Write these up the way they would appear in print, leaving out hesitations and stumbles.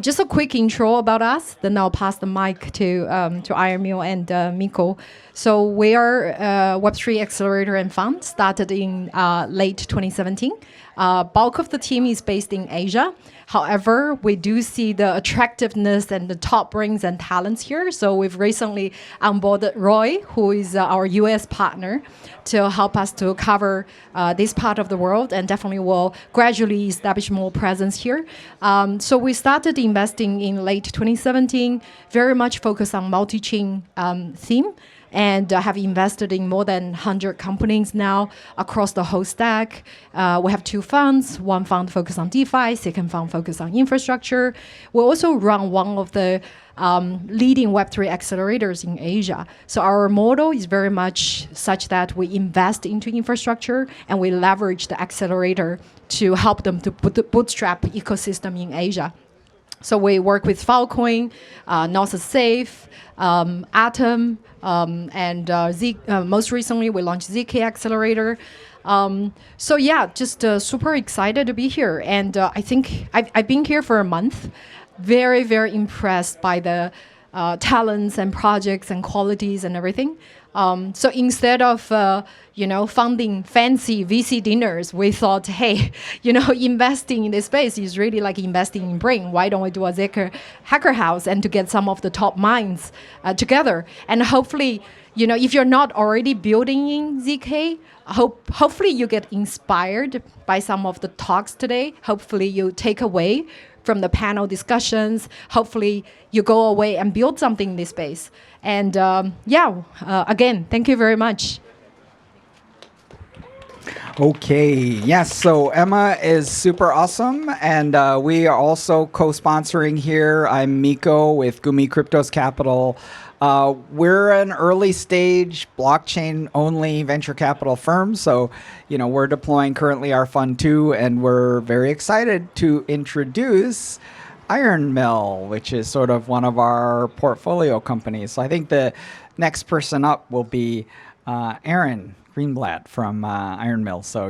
Just a quick intro about us, then I'll pass the mic to IronMill and Miko. So we are a Web3 accelerator and fund, started in late 2017. Bulk of the team is based in Asia. However, we do see the attractiveness and the top brains and talents here. So we've recently onboarded Roy, who is our US partner, to help us to cover this part of the world, and definitely will gradually establish more presence here. So we started investing in late 2017, very much focused on multi-chain theme, and have invested in more than 100 companies now across the whole stack. We have 2 funds, one fund focused on DeFi, second fund focused on infrastructure. We also run one of the leading Web3 accelerators in Asia. So our model is very much such that we invest into infrastructure and we leverage the accelerator to help them to bootstrap ecosystem in Asia. So we work with Filecoin, North Safe, Atom, and most recently we launched zk Accelerator. So yeah, just super excited to be here. And I think I've been here for a month. Very, very impressed by the talents and projects and qualities and everything. So instead of funding fancy VC dinners, we thought, hey, investing in this space is really like investing in brain. Why don't we do a zk hacker house and to get some of the top minds together? And hopefully, if you're not already building in zk, hopefully you get inspired by some of the talks today. Hopefully you take away from the panel discussions. Hopefully you go away and build something in this space. And again, thank you very much. Okay, yes, so Emma is super awesome, and we are also co-sponsoring here. I'm Miko with Gumi Cryptos Capital. We're an early stage blockchain only venture capital firm. So, we're deploying currently our fund 2, and we're very excited to introduce IronMill, which is sort of one of our portfolio companies. So I think the next person up will be Aaron Greenblatt from IronMill. So,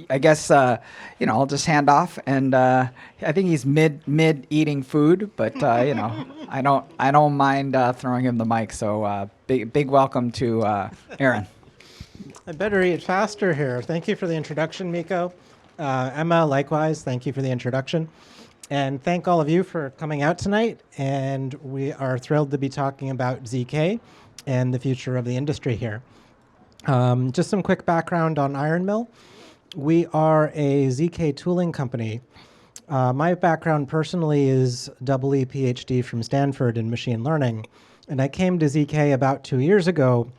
I guess, I'll just hand off, and I think he's mid eating food, but I don't mind throwing him the mic. So big welcome to Aaron. I better eat faster here. Thank you for the introduction, Miko. Emma, likewise, thank you for the introduction. And thank all of you for coming out tonight. And we are thrilled to be talking about zk and the future of the industry here. Just some quick background on IronMill. We are a zk tooling company. My background personally is EE PhD from Stanford in machine learning. And I came to zk about 2 years ago.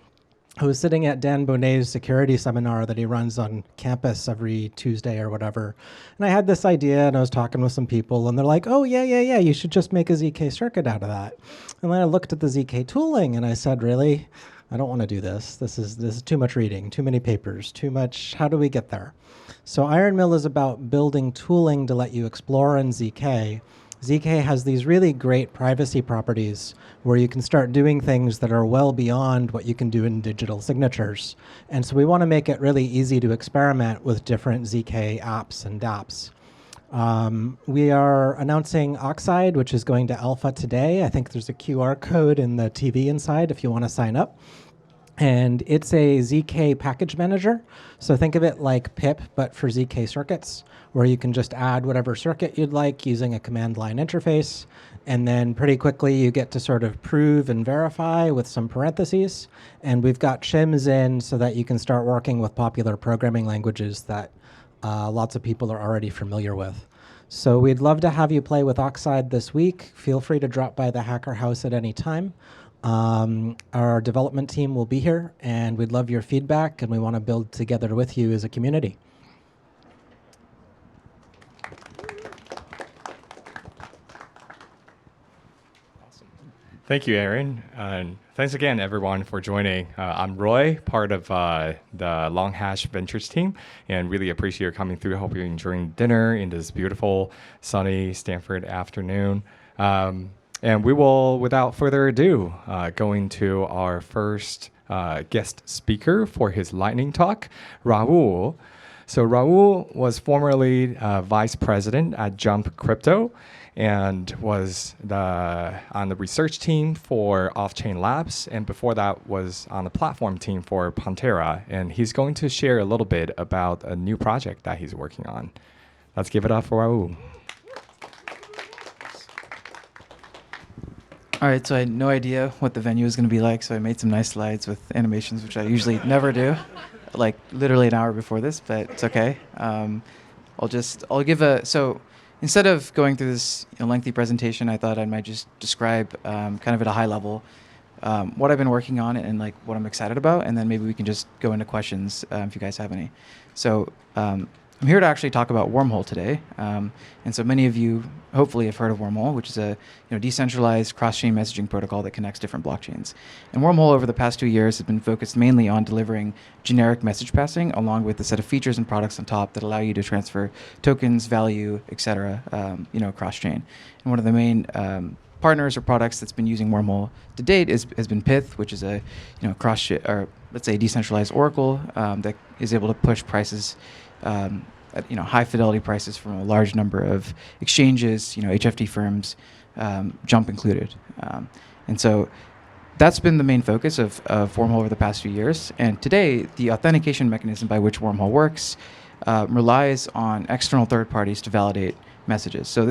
I was sitting at Dan Bonnet's security seminar that he runs on campus every Tuesday or whatever. And I had this idea, and I was talking with some people, and they're like, oh, yeah, you should just make a zk circuit out of that. And then I looked at the zk tooling, and I said, really? I don't want to do this. This is too much reading, too many papers, too much. How do we get there? So IronMill is about building tooling to let you explore in zk. zk has these really great privacy properties where you can start doing things that are well beyond what you can do in digital signatures. And so we want to make it really easy to experiment with different zk apps and dApps. We are announcing Oxide, which is going to alpha today. I think there's a QR code in the TV inside if you want to sign up. And it's a zk package manager. So think of it like pip, but for zk circuits, where you can just add whatever circuit you'd like using a command line interface. And then pretty quickly you get to sort of prove and verify with some parentheses. And we've got shims in so that you can start working with popular programming languages that lots of people are already familiar with. So we'd love to have you play with Oxide this week. Feel free to drop by the Hacker House at any time. Our development team will be here, and we'd love your feedback, and we want to build together with you as a community. Awesome. Thank you, Aaron. And thanks again, everyone, for joining. I'm Roy, part of the LongHash Ventures team, and really appreciate your coming through. I hope you're enjoying dinner in this beautiful, sunny Stanford afternoon. And we will, without further ado, go into our first guest speaker for his lightning talk, Rahul. So Rahul was formerly vice president at Jump Crypto, and was on the research team for Off-Chain Labs, and before that was on the platform team for Pantera. And he's going to share a little bit about a new project that he's working on. Let's give it up for Rahul. All right, so I had no idea what the venue was going to be like, so I made some nice slides with animations, which I usually never do, like literally an hour before this, but it's okay. So instead of going through this lengthy presentation, I thought I might just describe kind of at a high level what I've been working on and like what I'm excited about, and then maybe we can just go into questions if you guys have any. So I'm here to actually talk about Wormhole today, and so many of you hopefully have heard of Wormhole, which is a decentralized cross-chain messaging protocol that connects different blockchains. And Wormhole over the past 2 years has been focused mainly on delivering generic message passing, along with a set of features and products on top that allow you to transfer tokens, value, etc. Cross-chain. And one of the main partners or products that's been using Wormhole to date has been Pith, which is a let's say decentralized oracle that is able to push prices at high fidelity prices from a large number of exchanges, HFT firms, Jump included. And so that's been the main focus of Wormhole over the past few years. And today, the authentication mechanism by which Wormhole works relies on external third parties to validate messages. So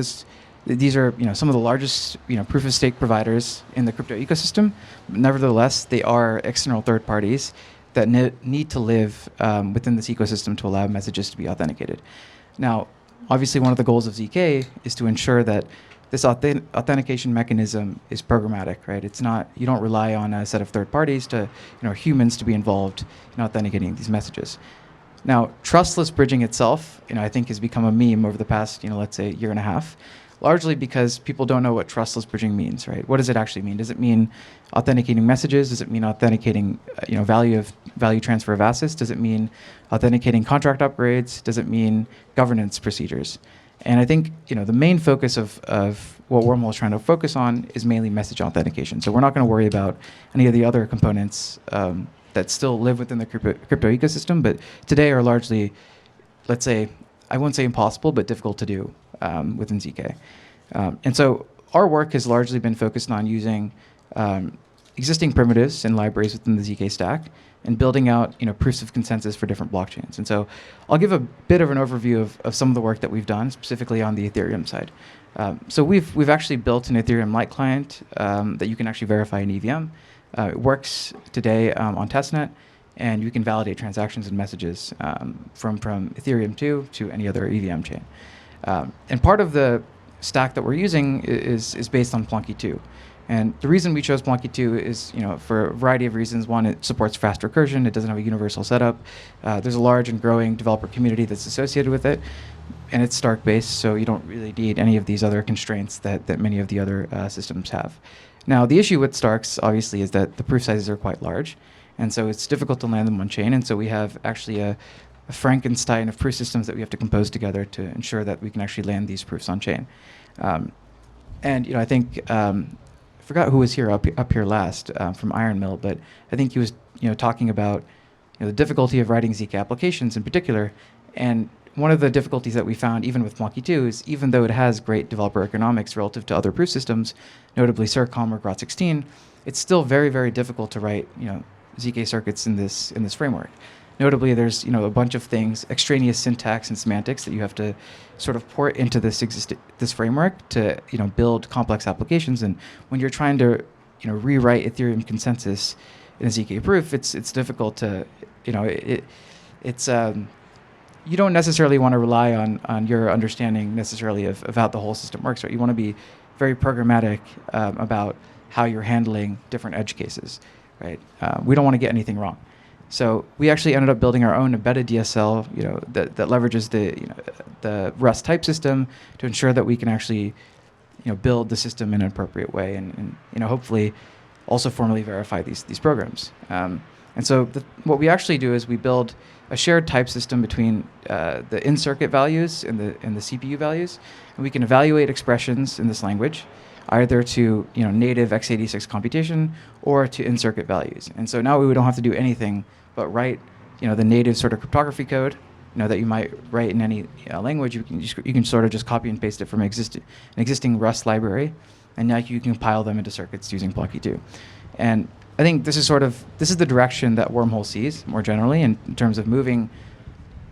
these are some of the largest proof of stake providers in the crypto ecosystem. Nevertheless, they are external third parties that need to live within this ecosystem to allow messages to be authenticated. Now, obviously, one of the goals of ZK is to ensure that this authentication mechanism is programmatic, right? It's not, you don't rely on a set of third parties to, humans to be involved in authenticating these messages. Now, trustless bridging itself, I think has become a meme over the past, let's say year and a half, largely because people don't know what trustless bridging means, right? What does it actually mean? Does it mean authenticating messages? Does it mean authenticating, value transfer of assets? Does it mean authenticating contract upgrades? Does it mean governance procedures? And I think, the main focus of what Wormhole is trying to focus on is mainly message authentication. So we're not going to worry about any of the other components that still live within the crypto ecosystem, but today are largely, let's say, I won't say impossible, but difficult to do within ZK. And so our work has largely been focused on using existing primitives and libraries within the ZK stack and building out proofs of consensus for different blockchains. And so I'll give a bit of an overview of some of the work that we've done, specifically on the Ethereum side. So we've actually built an Ethereum Lite client that you can actually verify in EVM. It works today on testnet, and you can validate transactions and messages from Ethereum 2 to any other EVM chain. And part of the stack that we're using is based on Plunky 2. And the reason we chose Plunky 2 is, for a variety of reasons. One, it supports fast recursion. It doesn't have a universal setup. There's a large and growing developer community that's associated with it. And it's Stark-based, so you don't really need any of these other constraints that many of the other systems have. Now, the issue with Starks, obviously, is that the proof sizes are quite large. And so it's difficult to land them on chain. And so we have actually a Frankenstein of proof systems that we have to compose together to ensure that we can actually land these proofs on chain. I think I forgot who was here up here last from IronMill, but I think he was talking about the difficulty of writing ZK applications in particular. And one of the difficulties that we found even with Plunky 2 is even though it has great developer economics relative to other proof systems, notably Circom or Grot16, it's still very, very difficult to write ZK circuits in this framework. Notably, there's a bunch of things, extraneous syntax and semantics that you have to sort of port into this framework to build complex applications. And when you're trying to rewrite Ethereum consensus in a ZK proof, it's difficult to you don't necessarily want to rely on your understanding necessarily of how the whole system works. Right? You want to be very programmatic about how you're handling different edge cases. Right? We don't want to get anything wrong. So we actually ended up building our own embedded DSL, that leverages the Rust type system to ensure that we can actually, build the system in an appropriate way and hopefully also formally verify these programs. And so what we actually do is we build a shared type system between the in-circuit values and the CPU values, and we can evaluate expressions in this language, either to native x86 computation or to in-circuit values. And so now we don't have to do anything but write the native sort of cryptography code that you might write in any language, you can sort of just copy and paste it from an existing Rust library, and now you can compile them into circuits using Blocky 2. And I think this is the direction that Wormhole sees more generally in terms of moving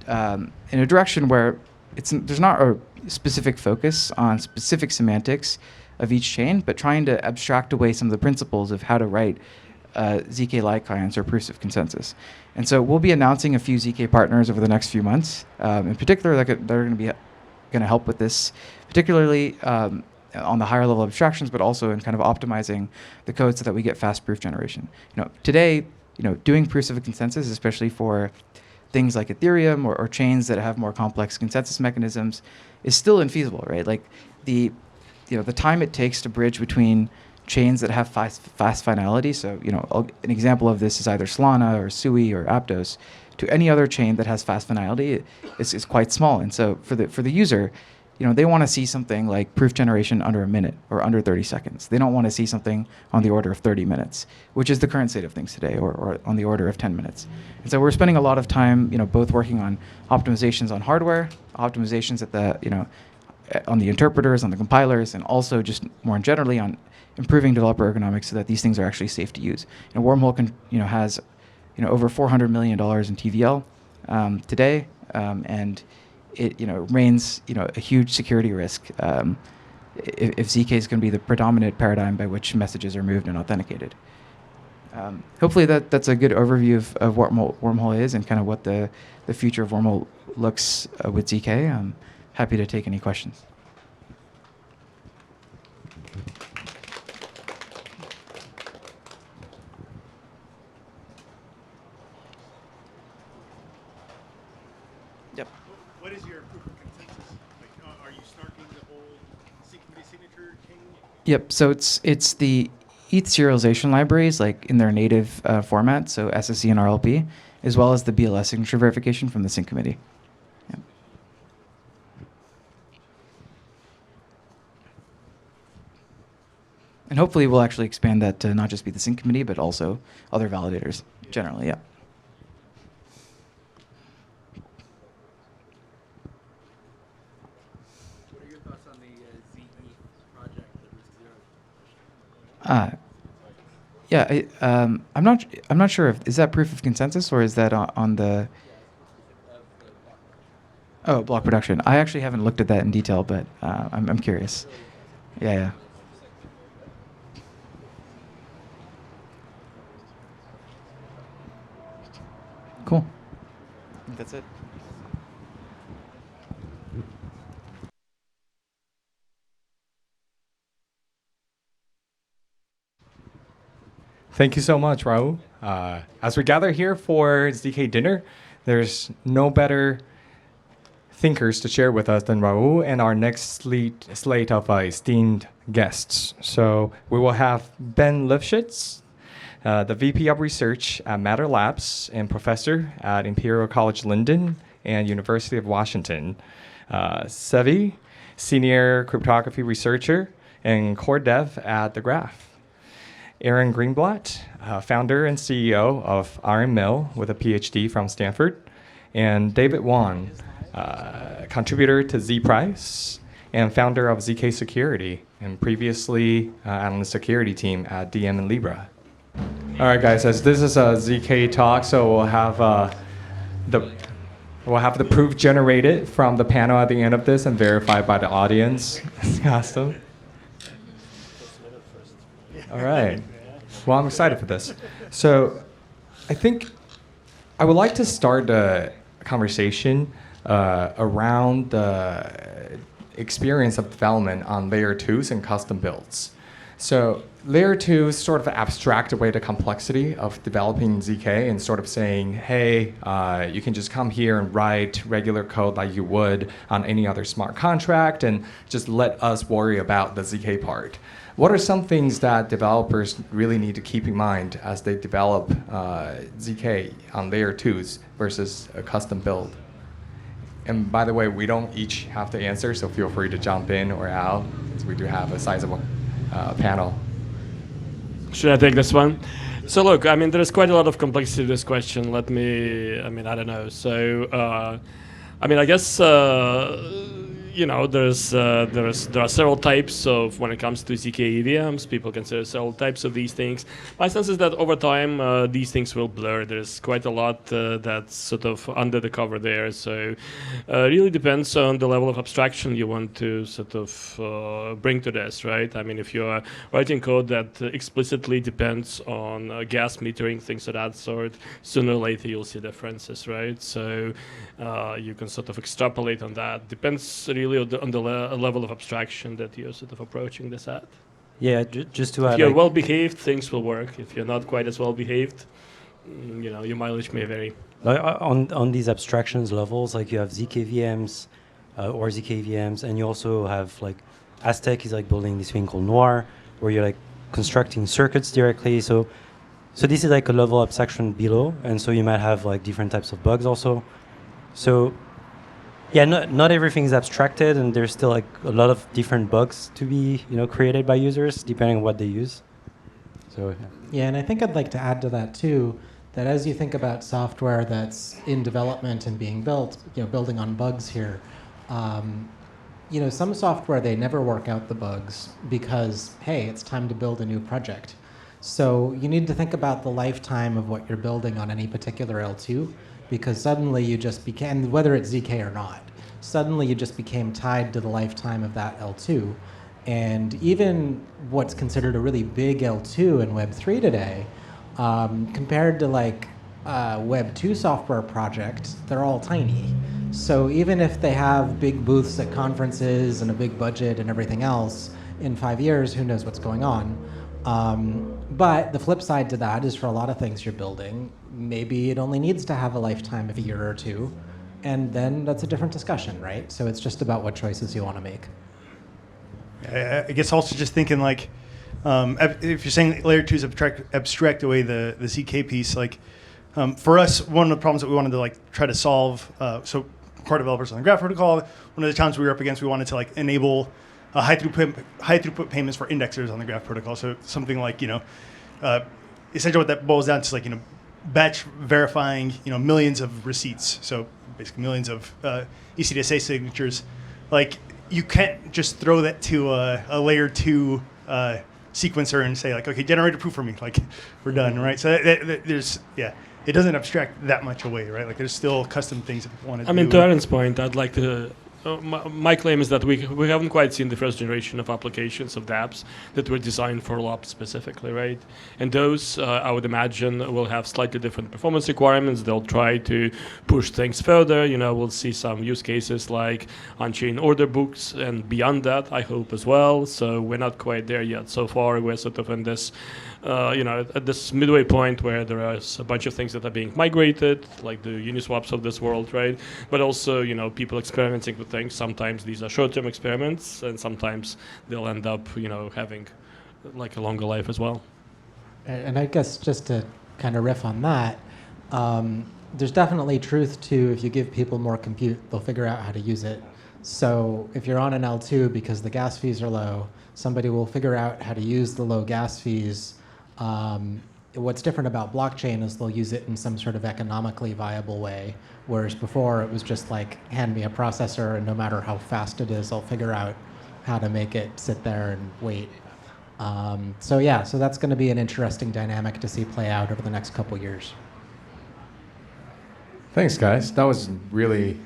in a direction where there's not a specific focus on specific semantics of each chain, but trying to abstract away some of the principles of how to write zk-like clients or proofs of consensus. And so we'll be announcing a few ZK partners over the next few months, in particular that are going to help with this, particularly on the higher level abstractions, but also in kind of optimizing the code so that we get fast proof generation. Today, doing proofs of a consensus, especially for things like Ethereum or chains that have more complex consensus mechanisms, is still infeasible, right? Like the time it takes to bridge between chains that have fast finality. So, an example of this is either Solana or Sui or Aptos to any other chain that has fast finality is quite small. And so for the user, they want to see something like proof generation under a minute or under 30 seconds. They don't want to see something on the order of 30 minutes, which is the current state of things today, or on the order of 10 minutes. And so we're spending a lot of time, both working on optimizations on hardware, optimizations on the interpreters, on the compilers, and also just more generally on improving developer ergonomics so that these things are actually safe to use. And Wormhole has over $400 million in TVL today, and it remains a huge security risk if ZK is going to be the predominant paradigm by which messages are moved and authenticated. Hopefully that's a good overview of what Wormhole is and kind of what the future of Wormhole looks with ZK. I'm happy to take any questions. Yep. What is your proof of consensus? Are you starting the whole secret signature chain? Yep. So it's the ETH serialization libraries, like in their native format, so SSE and RLP, as well as the BLS signature verification from the sync committee. Yep. And hopefully we'll actually expand that to not just be the sync committee, but also other validators generally. Yeah. I'm not sure if is that proof of consensus or is that on the block production. I actually haven't looked at that in detail, but I'm curious. Yeah. Cool. I think that's it. Thank you so much, Rahul. As we gather here for ZK dinner, there's no better thinkers to share with us than Rahul and our next slate of esteemed guests. So we will have Ben Livshits, the VP of Research at Matter Labs and professor at Imperial College London and University of Washington. Seve, senior cryptography researcher and core dev at The Graph. Aaron Greenblatt, founder and CEO of IronMill with a PhD from Stanford, and David Wong, contributor to ZPrize and founder of zkSecurity, and previously on the security team at DM and Libra. All right, guys, as this is a zkTalk, so we'll have the proof generated from the panel at the end of this and verified by the audience. Awesome. All right. Well, I'm excited for this. So I think I would like to start a conversation around the experience of development on layer 2s and custom builds. So layer 2 is sort of abstract away the complexity of developing ZK and sort of saying, hey, you can just come here and write regular code like you would on any other smart contract and just let us worry about the ZK part. What are some things that developers really need to keep in mind as they develop ZK on layer 2s versus a custom build? And by the way, we don't each have to answer, so feel free to jump in or out, because we do have a sizable panel. Should I take this one? So look, there's quite a lot of complexity to this question. I don't know. So I mean, I guess there are several types of when it comes to zk EVMs. People consider several types of these things. My sense is that over time these things will blur. There's quite a lot that's sort of under the cover there. So it really depends on the level of abstraction you want to sort of bring to this, right? I mean, if you are writing code that explicitly depends on gas metering, things of that sort, sooner or later you'll see differences, right? So you can sort of extrapolate on that. Depends really on the level of abstraction that you're sort of approaching this at. Yeah, just to add, if you're well behaved, things will work. If you're not quite as well behaved, your mileage may vary. on these abstractions levels, like you have zkVMs or zkVMs, and you also have like Aztec is like building this thing called Noir, where you're like constructing circuits directly. So this is like a level abstraction below, and so you might have like different types of bugs also. So yeah, not everything is abstracted, and there's still like a lot of different bugs to be created by users depending on what they use. So yeah, and I think I'd like to add to that too, that as you think about software that's in development and being built, building on bugs here, some software, they never work out the bugs because, hey, it's time to build a new project. So you need to think about the lifetime of what you're building on any particular L2, because suddenly you just became, whether it's ZK or not, suddenly you just became tied to the lifetime of that L2. And even what's considered a really big L2 in Web3 today, compared to like Web 2 software projects, they're all tiny. So even if they have big booths at conferences and a big budget and everything else, in 5 years, who knows what's going on. But the flip side to that is for a lot of things you're building, maybe it only needs to have a lifetime of a year or two, and then that's a different discussion, right? So it's just about what choices you want to make. I guess also just thinking like, if you're saying layer 2 is abstract away the ZK piece, like for us, one of the problems that we wanted to like try to solve, so core developers on the Graph protocol, one of the challenges we were up against, we wanted to like enable high throughput payments for indexers on the Graph protocol. So something like essentially what that boils down to is like batch verifying millions of receipts. So basically millions of ECDSA signatures. Like you can't just throw that to a layer 2 sequencer and say like, okay, generate a proof for me. Like we're done, right? So it doesn't abstract that much away, right? Like there's still custom things that we want to do. I mean, to Aaron's point, I'd like to. My claim is that we haven't quite seen the first generation of applications of dApps that were designed for LOP specifically, right? And those, I would imagine, will have slightly different performance requirements. They'll try to push things further. We'll see some use cases like on-chain order books, and beyond that, I hope as well. So we're not quite there yet. So far, we're sort of in this, at this midway point where there are a bunch of things that are being migrated, like the Uniswaps of this world, right? But also, people experimenting with things. Sometimes these are short-term experiments, and sometimes they'll end up, having like a longer life as well. And I guess just to kind of riff on that, there's definitely truth to if you give people more compute, they'll figure out how to use it. So if you're on an L2 because the gas fees are low, somebody will figure out how to use the low gas fees. What's different about blockchain is they'll use it in some sort of economically viable way, whereas before it was just like, hand me a processor and no matter how fast it is, I'll figure out how to make it sit there and wait. So that's going to be an interesting dynamic to see play out over the next couple years. Thanks, guys. That was really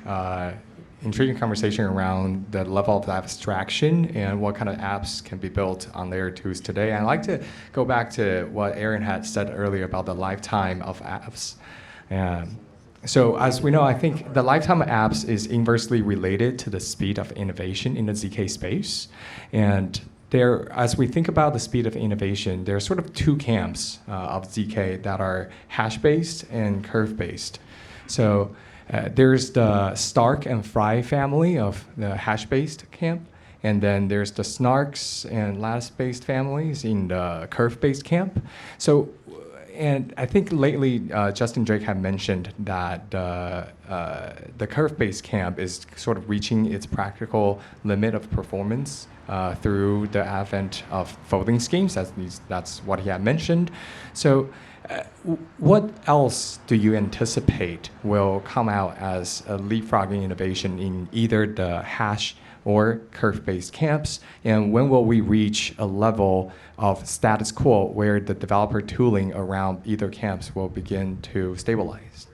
intriguing conversation around the level of abstraction and what kind of apps can be built on layer 2s today. And I'd like to go back to what Aaron had said earlier about the lifetime of apps. So as we know, I think the lifetime of apps is inversely related to the speed of innovation in the ZK space. And as we think about the speed of innovation, there are sort of two camps of ZK that are hash-based and curve-based. So there's the Stark and Fry family of the hash-based camp, and then there's the Snarks and Lattice-based families in the curve-based camp. So, and I think lately Justin Drake had mentioned that the curve-based camp is sort of reaching its practical limit of performance through the advent of folding schemes. That's what he had mentioned. So What else do you anticipate will come out as a leapfrogging innovation in either the hash or curve-based camps? And when will we reach a level of status quo where the developer tooling around either camps will begin to stabilize?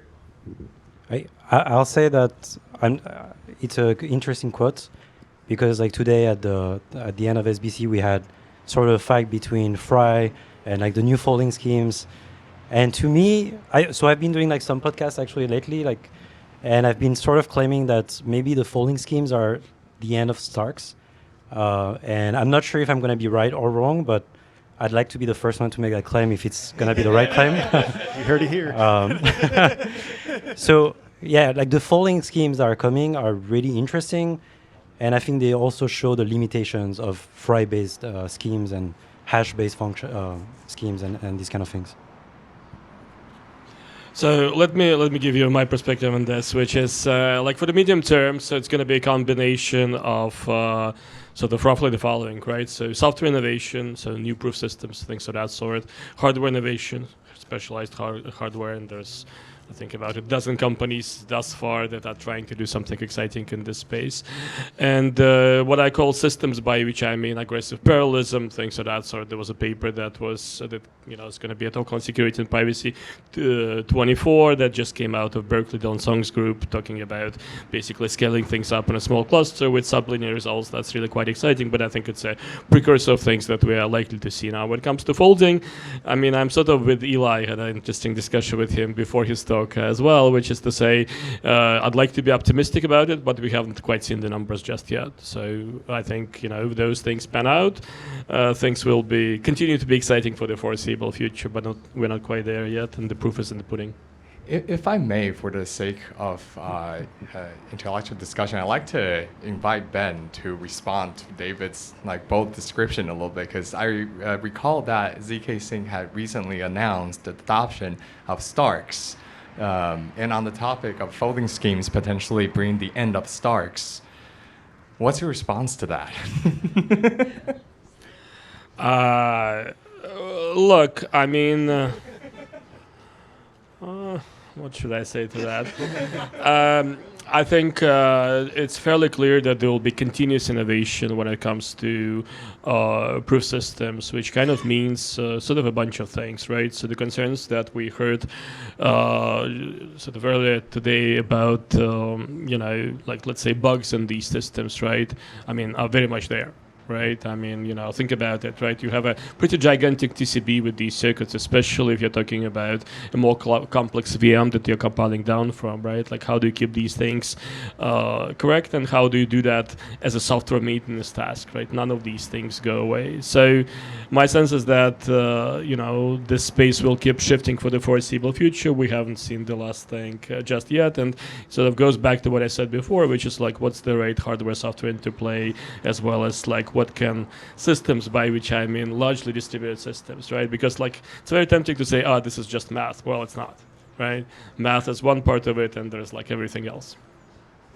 I'll say that it's an interesting quote, because like today at the end of SBC we had sort of a fight between Fry and like the new folding schemes. And to me, I've been doing like some podcasts actually lately, like, and I've been sort of claiming that maybe the folding schemes are the end of Starks. And I'm not sure if I'm going to be right or wrong, but I'd like to be the first one to make that claim if it's going to be the right claim. You heard it here. So yeah, like the folding schemes that are coming are really interesting. And I think they also show the limitations of Fry-based schemes and hash-based schemes and these kind of things. So let me give you my perspective on this, which is like for the medium term. So it's going to be a combination of sort of roughly the following, right? So software innovation, so new proof systems, things of that sort. Hardware innovation, specialized hardware, and there's, I think, about a dozen companies thus far that are trying to do something exciting in this space. And what I call systems, by which I mean aggressive parallelism, things of that sort. There was a paper that was, it's going to be a talk on security and privacy 24 that just came out of Berkeley Don Song's group, talking about basically scaling things up in a small cluster with sublinear results. That's really quite exciting, but I think it's a precursor of things that we are likely to see now. When it comes to folding, I mean, I'm sort of with Eli, had an interesting discussion with him before his talk as well, which is to say, I'd like to be optimistic about it, but we haven't quite seen the numbers just yet. So I think, if those things pan out, things will continue to be exciting for the foreseeable future, but we're not quite there yet, and the proof is in the pudding. If I may, for the sake of intellectual discussion, I'd like to invite Ben to respond to David's bold description a little bit, because I recall that zkSync had recently announced the adoption of Starks. And on the topic of folding schemes potentially bring the end of Starks, what's your response to that? Look, I mean, what should I say to that? I think it's fairly clear that there will be continuous innovation when it comes to proof systems, which kind of means sort of a bunch of things, right? So the concerns that we heard sort of earlier today about, let's say bugs in these systems, right? I mean, are very much there. Right. I mean, think about it. Right. You have a pretty gigantic TCB with these circuits, especially if you're talking about a more complex VM that you're compiling down from. Right. Like, how do you keep these things correct, and how do you do that as a software maintenance task? Right. None of these things go away. So, my sense is that this space will keep shifting for the foreseeable future. We haven't seen the last thing just yet, and sort of goes back to what I said before, which is like, what's the right hardware-software interplay, as well as like what can systems, by which I mean largely distributed systems, right? Because it's very tempting to say, this is just math. Well, it's not, right? Math is one part of it, and there's everything else.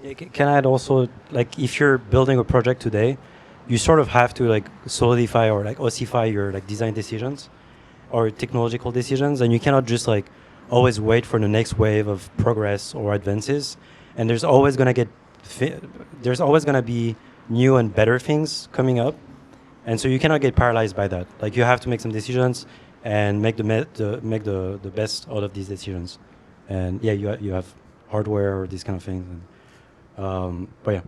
Yeah, can I add also, if you're building a project today, you sort of have to solidify or ossify your design decisions or technological decisions, and you cannot just always wait for the next wave of progress or advances. And there's always going to be new and better things coming up, and so you cannot get paralyzed by that. You have to make some decisions and make the best out of these decisions. And yeah, you have hardware or these kind of things. But yeah.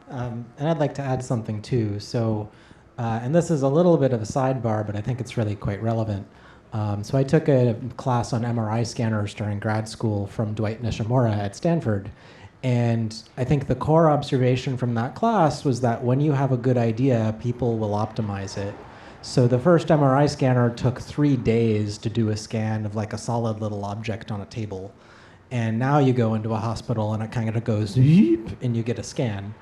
And I'd like to add something too. So, and this is a little bit of a sidebar, but I think it's really quite relevant. So I took a class on MRI scanners during grad school from Dwight Nishimura at Stanford. And I think the core observation from that class was that when you have a good idea, people will optimize it. So the first MRI scanner took 3 days to do a scan of a solid little object on a table. And now you go into a hospital and it kind of goes beep, and you get a scan.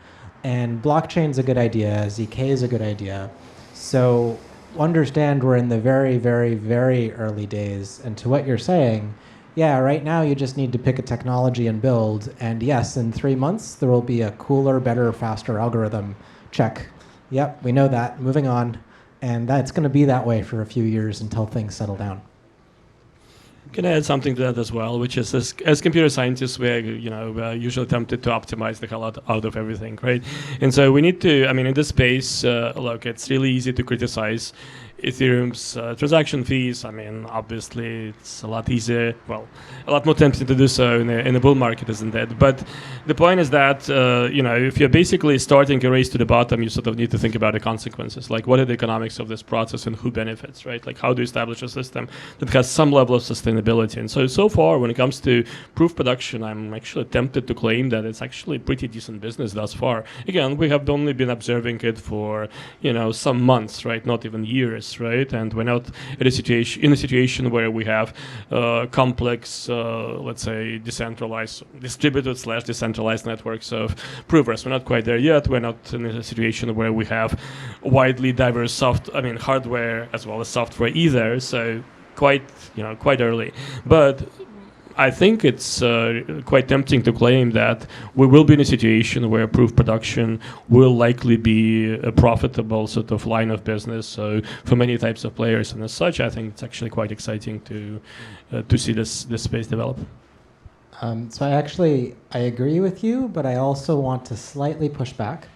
And blockchain's a good idea, ZK is a good idea. So understand we're in the very, very, very early days. And to what you're saying, yeah, right now you just need to pick a technology and build. And yes, in 3 months, there will be a cooler, better, faster algorithm. Check. Yep, we know that. Moving on. And that's going to be that way for a few years until things settle down. Can I add something to that as well, which is as computer scientists, we're usually tempted to optimize the hell out of everything, right? And so we need to, in this space, look, it's really easy to criticize Ethereum's transaction fees. Obviously, it's a lot easier, a lot more tempting to do so in a bull market, isn't it? But the point is that, if you're basically starting a race to the bottom, you sort of need to think about the consequences. Like, what are the economics of this process and who benefits, right? Like, how do you establish a system that has some level of sustainability? And so far, when it comes to proof production, I'm actually tempted to claim that it's actually a pretty decent business thus far. Again, we have only been observing it for, some months, right? Not even years. Right, and we're not in a situation where we have complex, let's say, distributed/decentralized networks of provers. We're not quite there yet. We're not in a situation where we have widely diverse hardware as well as software either. So quite early, but I think it's quite tempting to claim that we will be in a situation where proof production will likely be a profitable sort of line of business. So for many types of players, and as such, I think it's actually quite exciting to see this space develop. So I agree with you, but I also want to slightly push back.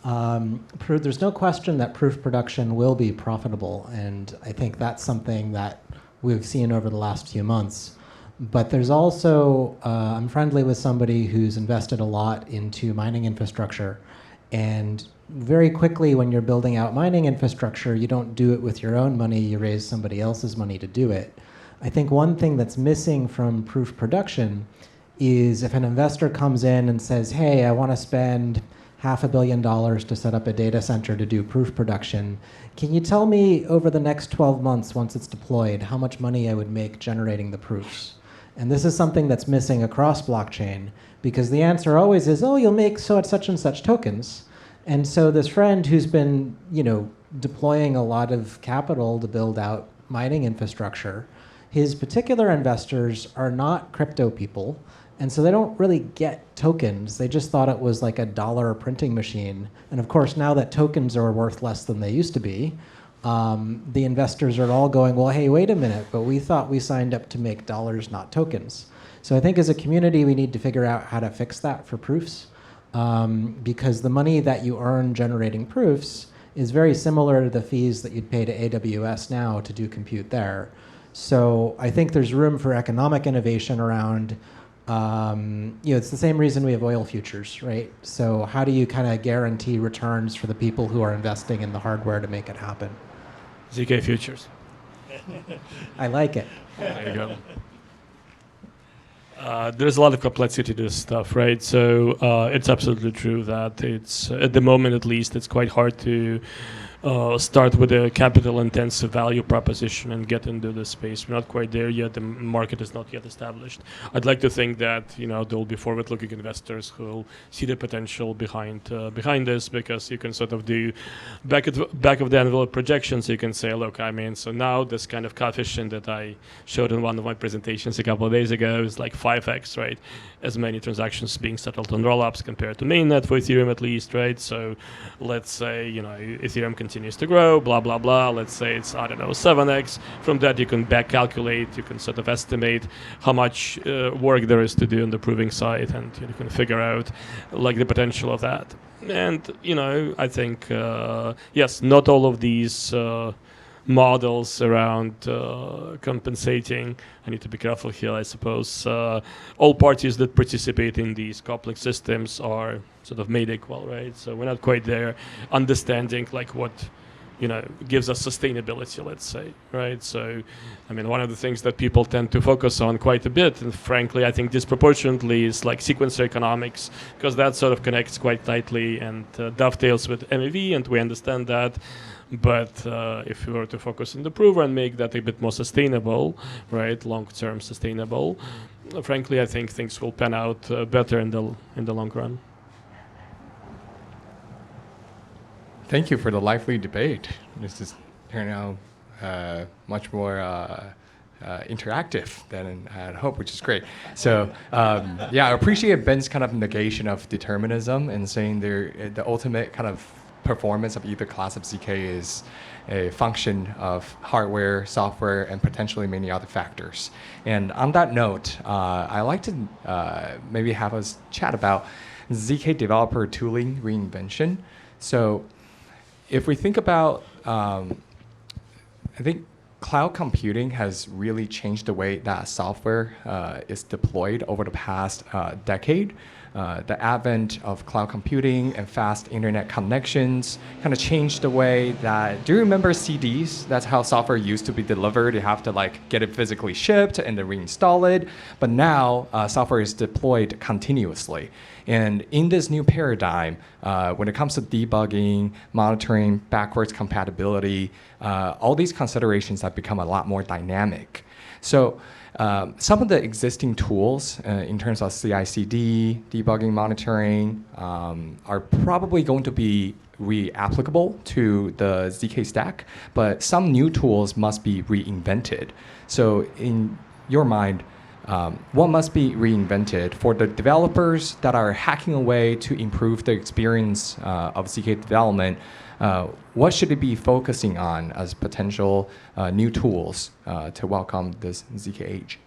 There's no question that proof production will be profitable, and I think that's something that we've seen over the last few months. But there's also, I'm friendly with somebody who's invested a lot into mining infrastructure. And very quickly, when you're building out mining infrastructure, you don't do it with your own money, you raise somebody else's money to do it. I think one thing that's missing from proof production is if an investor comes in and says, hey, I want to spend $500 million to set up a data center to do proof production. Can you tell me over the next 12 months, once it's deployed, how much money I would make generating the proofs? And this is something that's missing across blockchain, because the answer always is, oh, you'll make such and such tokens. And so this friend who's been, deploying a lot of capital to build out mining infrastructure, his particular investors are not crypto people. And so they don't really get tokens. They just thought it was like a dollar printing machine. And of course, now that tokens are worth less than they used to be, the investors are all going, well, hey, wait a minute, but we thought we signed up to make dollars, not tokens. So I think as a community, we need to figure out how to fix that for proofs, because the money that you earn generating proofs is very similar to the fees that you'd pay to AWS now to do compute there. So I think there's room for economic innovation around, it's the same reason we have oil futures, right? So how do you kind of guarantee returns for the people who are investing in the hardware to make it happen? ZK futures. I like it. There you go. There's a lot of complexity to this stuff, right? So it's absolutely true that it's, at the moment at least, it's quite hard to start with a capital-intensive value proposition and get into this space. We're not quite there yet. The market is not yet established. I'd like to think that there will be forward-looking investors who will see the potential behind this, because you can sort of do back of the envelope projections. You can say, look, so now this kind of coefficient that I showed in one of my presentations a couple of days ago is like 5x, right? As many transactions being settled on rollups compared to mainnet for Ethereum at least, right? So let's say Ethereum continues to grow, blah blah blah. Let's say it's 7x. From that you can back calculate, you can sort of estimate how much work there is to do on the proving side, and you can figure out like the potential of that. And I think yes, not all of these models around compensating. I need to be careful here, I suppose. All parties that participate in these complex systems are sort of made equal, right? So we're not quite there understanding like what gives us sustainability, let's say, right? So, one of the things that people tend to focus on quite a bit, and frankly, I think disproportionately, is like sequencer economics, because that sort of connects quite tightly and dovetails with MEV, and we understand that. But if we were to focus on the prover and make that a bit more sustainable, right, long-term sustainable, frankly, I think things will pan out better in the long run. Thank you for the lively debate. This is turning out much more interactive than I had hoped, which is great. So I appreciate Ben's kind of negation of determinism and saying the ultimate kind of performance of either class of ZK is a function of hardware, software, and potentially many other factors. And on that note, I like to maybe have us chat about ZK developer tooling reinvention. So if we think about, I think cloud computing has really changed the way that software is deployed over the past decade. The advent of cloud computing and fast internet connections kind of changed the way that, do you remember CDs? That's how software used to be delivered. You have to like get it physically shipped and then reinstall it. But now software is deployed continuously. And in this new paradigm, when it comes to debugging, monitoring, backwards compatibility, all these considerations have become a lot more dynamic. So some of the existing tools in terms of CI/CD, debugging, monitoring are probably going to be re-applicable to the ZK stack, but some new tools must be reinvented. So in your mind, what must be reinvented for the developers that are hacking away to improve the experience of ZK development? What should it be focusing on as potential new tools to welcome this ZK age?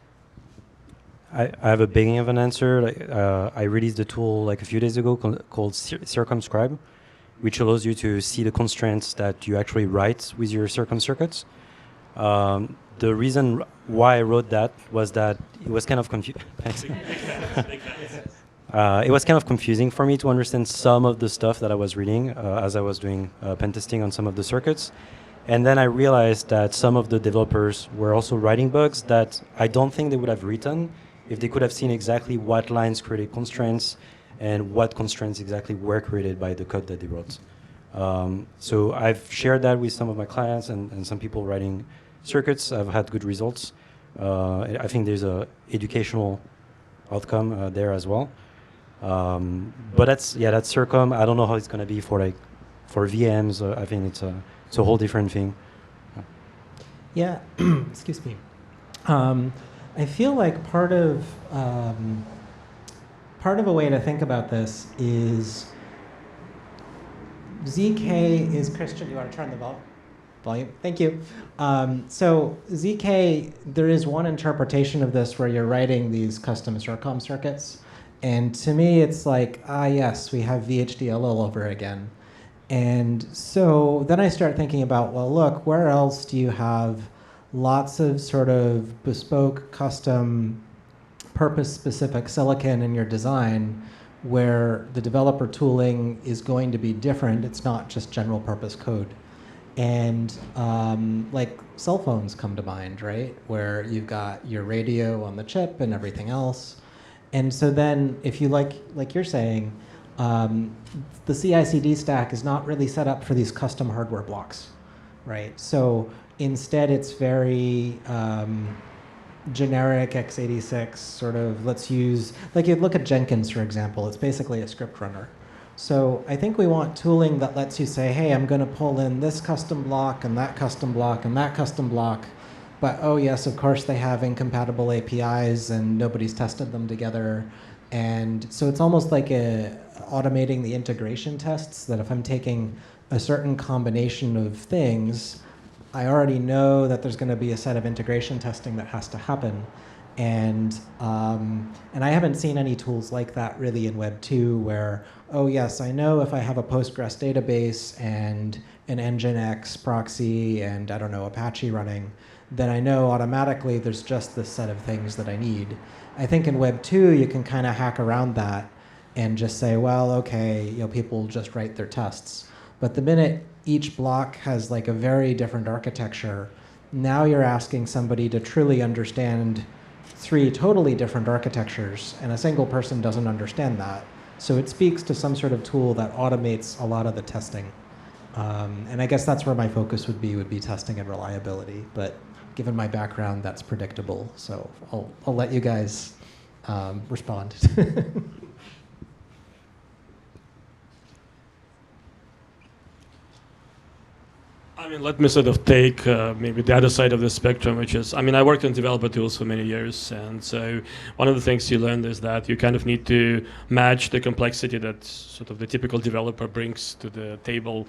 I have a beginning of an answer. I released a tool like a few days ago called Circumscribe, which allows you to see the constraints that you actually write with your circumcircuits. The reason why I wrote that was that it was kind of confusing. It was kind of confusing for me to understand some of the stuff that I was reading as I was doing pen testing on some of the circuits. And then I realized that some of the developers were also writing bugs that I don't think they would have written if they could have seen exactly what lines created constraints and what constraints exactly were created by the code that they wrote. So I've shared that with some of my clients and some people writing circuits. I've had good results. I think there's a educational outcome there as well. But that's Circum. I don't know how it's going to be for VMs. I think it's a whole different thing. Yeah, excuse me. I feel like part of a way to think about this is ZK is Christian. Do you want to turn the volume? Thank you. So ZK, there is one interpretation of this where you're writing these custom Circum circuits. And to me, it's like, yes, we have VHDL all over again. And so then I start thinking about, well, look, where else do you have lots of sort of bespoke, custom, purpose-specific silicon in your design where the developer tooling is going to be different. It's not just general purpose code. And like cell phones come to mind, right? Where you've got your radio on the chip and everything else. And so then if you like you're saying, the CI/CD stack is not really set up for these custom hardware blocks, right? So instead it's very generic x86 sort of, let's use, like you look at Jenkins, for example, it's basically a script runner. So I think we want tooling that lets you say, hey, I'm going to pull in this custom block and that custom block and that custom block. But oh yes, of course they have incompatible APIs and nobody's tested them together. And so it's almost like automating the integration tests, that if I'm taking a certain combination of things, I already know that there's going to be a set of integration testing that has to happen. And I haven't seen any tools like that really in Web 2 where, oh yes, I know if I have a Postgres database and an Nginx proxy and, I don't know, Apache running, then I know automatically there's just this set of things that I need. I think in Web 2, you can kind of hack around that and just say, well, okay, people just write their tests. But the minute each block has like a very different architecture, now you're asking somebody to truly understand 3 totally different architectures, and a single person doesn't understand that. So it speaks to some sort of tool that automates a lot of the testing. And I guess that's where my focus would be testing and reliability. But given my background, that's predictable. So I'll let you guys respond. I mean, let me sort of take maybe the other side of the spectrum, which is, I mean, I worked on developer tools for many years, and so one of the things you learn is that you kind of need to match the complexity that sort of the typical developer brings to the table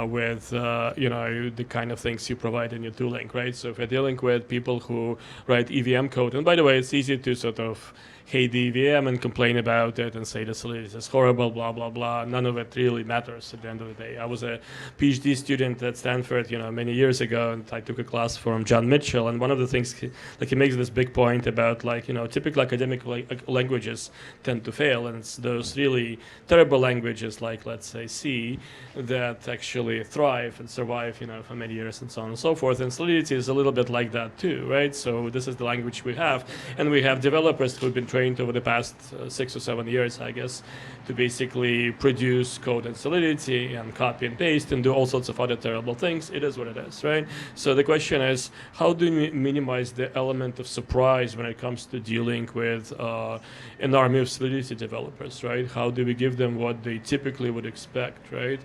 with, you know, the kind of things you provide in your tooling, right? So if you're dealing with people who write EVM code, and by the way, it's easy to sort of hate the EVM and complain about it and say the solidity is horrible, blah, blah, blah. None of it really matters at the end of the day. I was a PhD student at Stanford, you know, many years ago, and I took a class from John Mitchell, and one of the things, like, he makes this big point about, like, you know, typical academic languages tend to fail, and it's those really terrible languages, like, let's say, C, that actually thrive and survive, you know, for many years and so on and so forth. And Solidity is a little bit like that too, right? So this is the language we have, and we have developers who've been trained over the past 6 or 7 years, I guess, to basically produce code in Solidity and copy and paste and do all sorts of other terrible things. It is what it is, right? So the question is, how do we minimize the element of surprise when it comes to dealing with an army of Solidity developers, right? How do we give them what they typically would expect, right?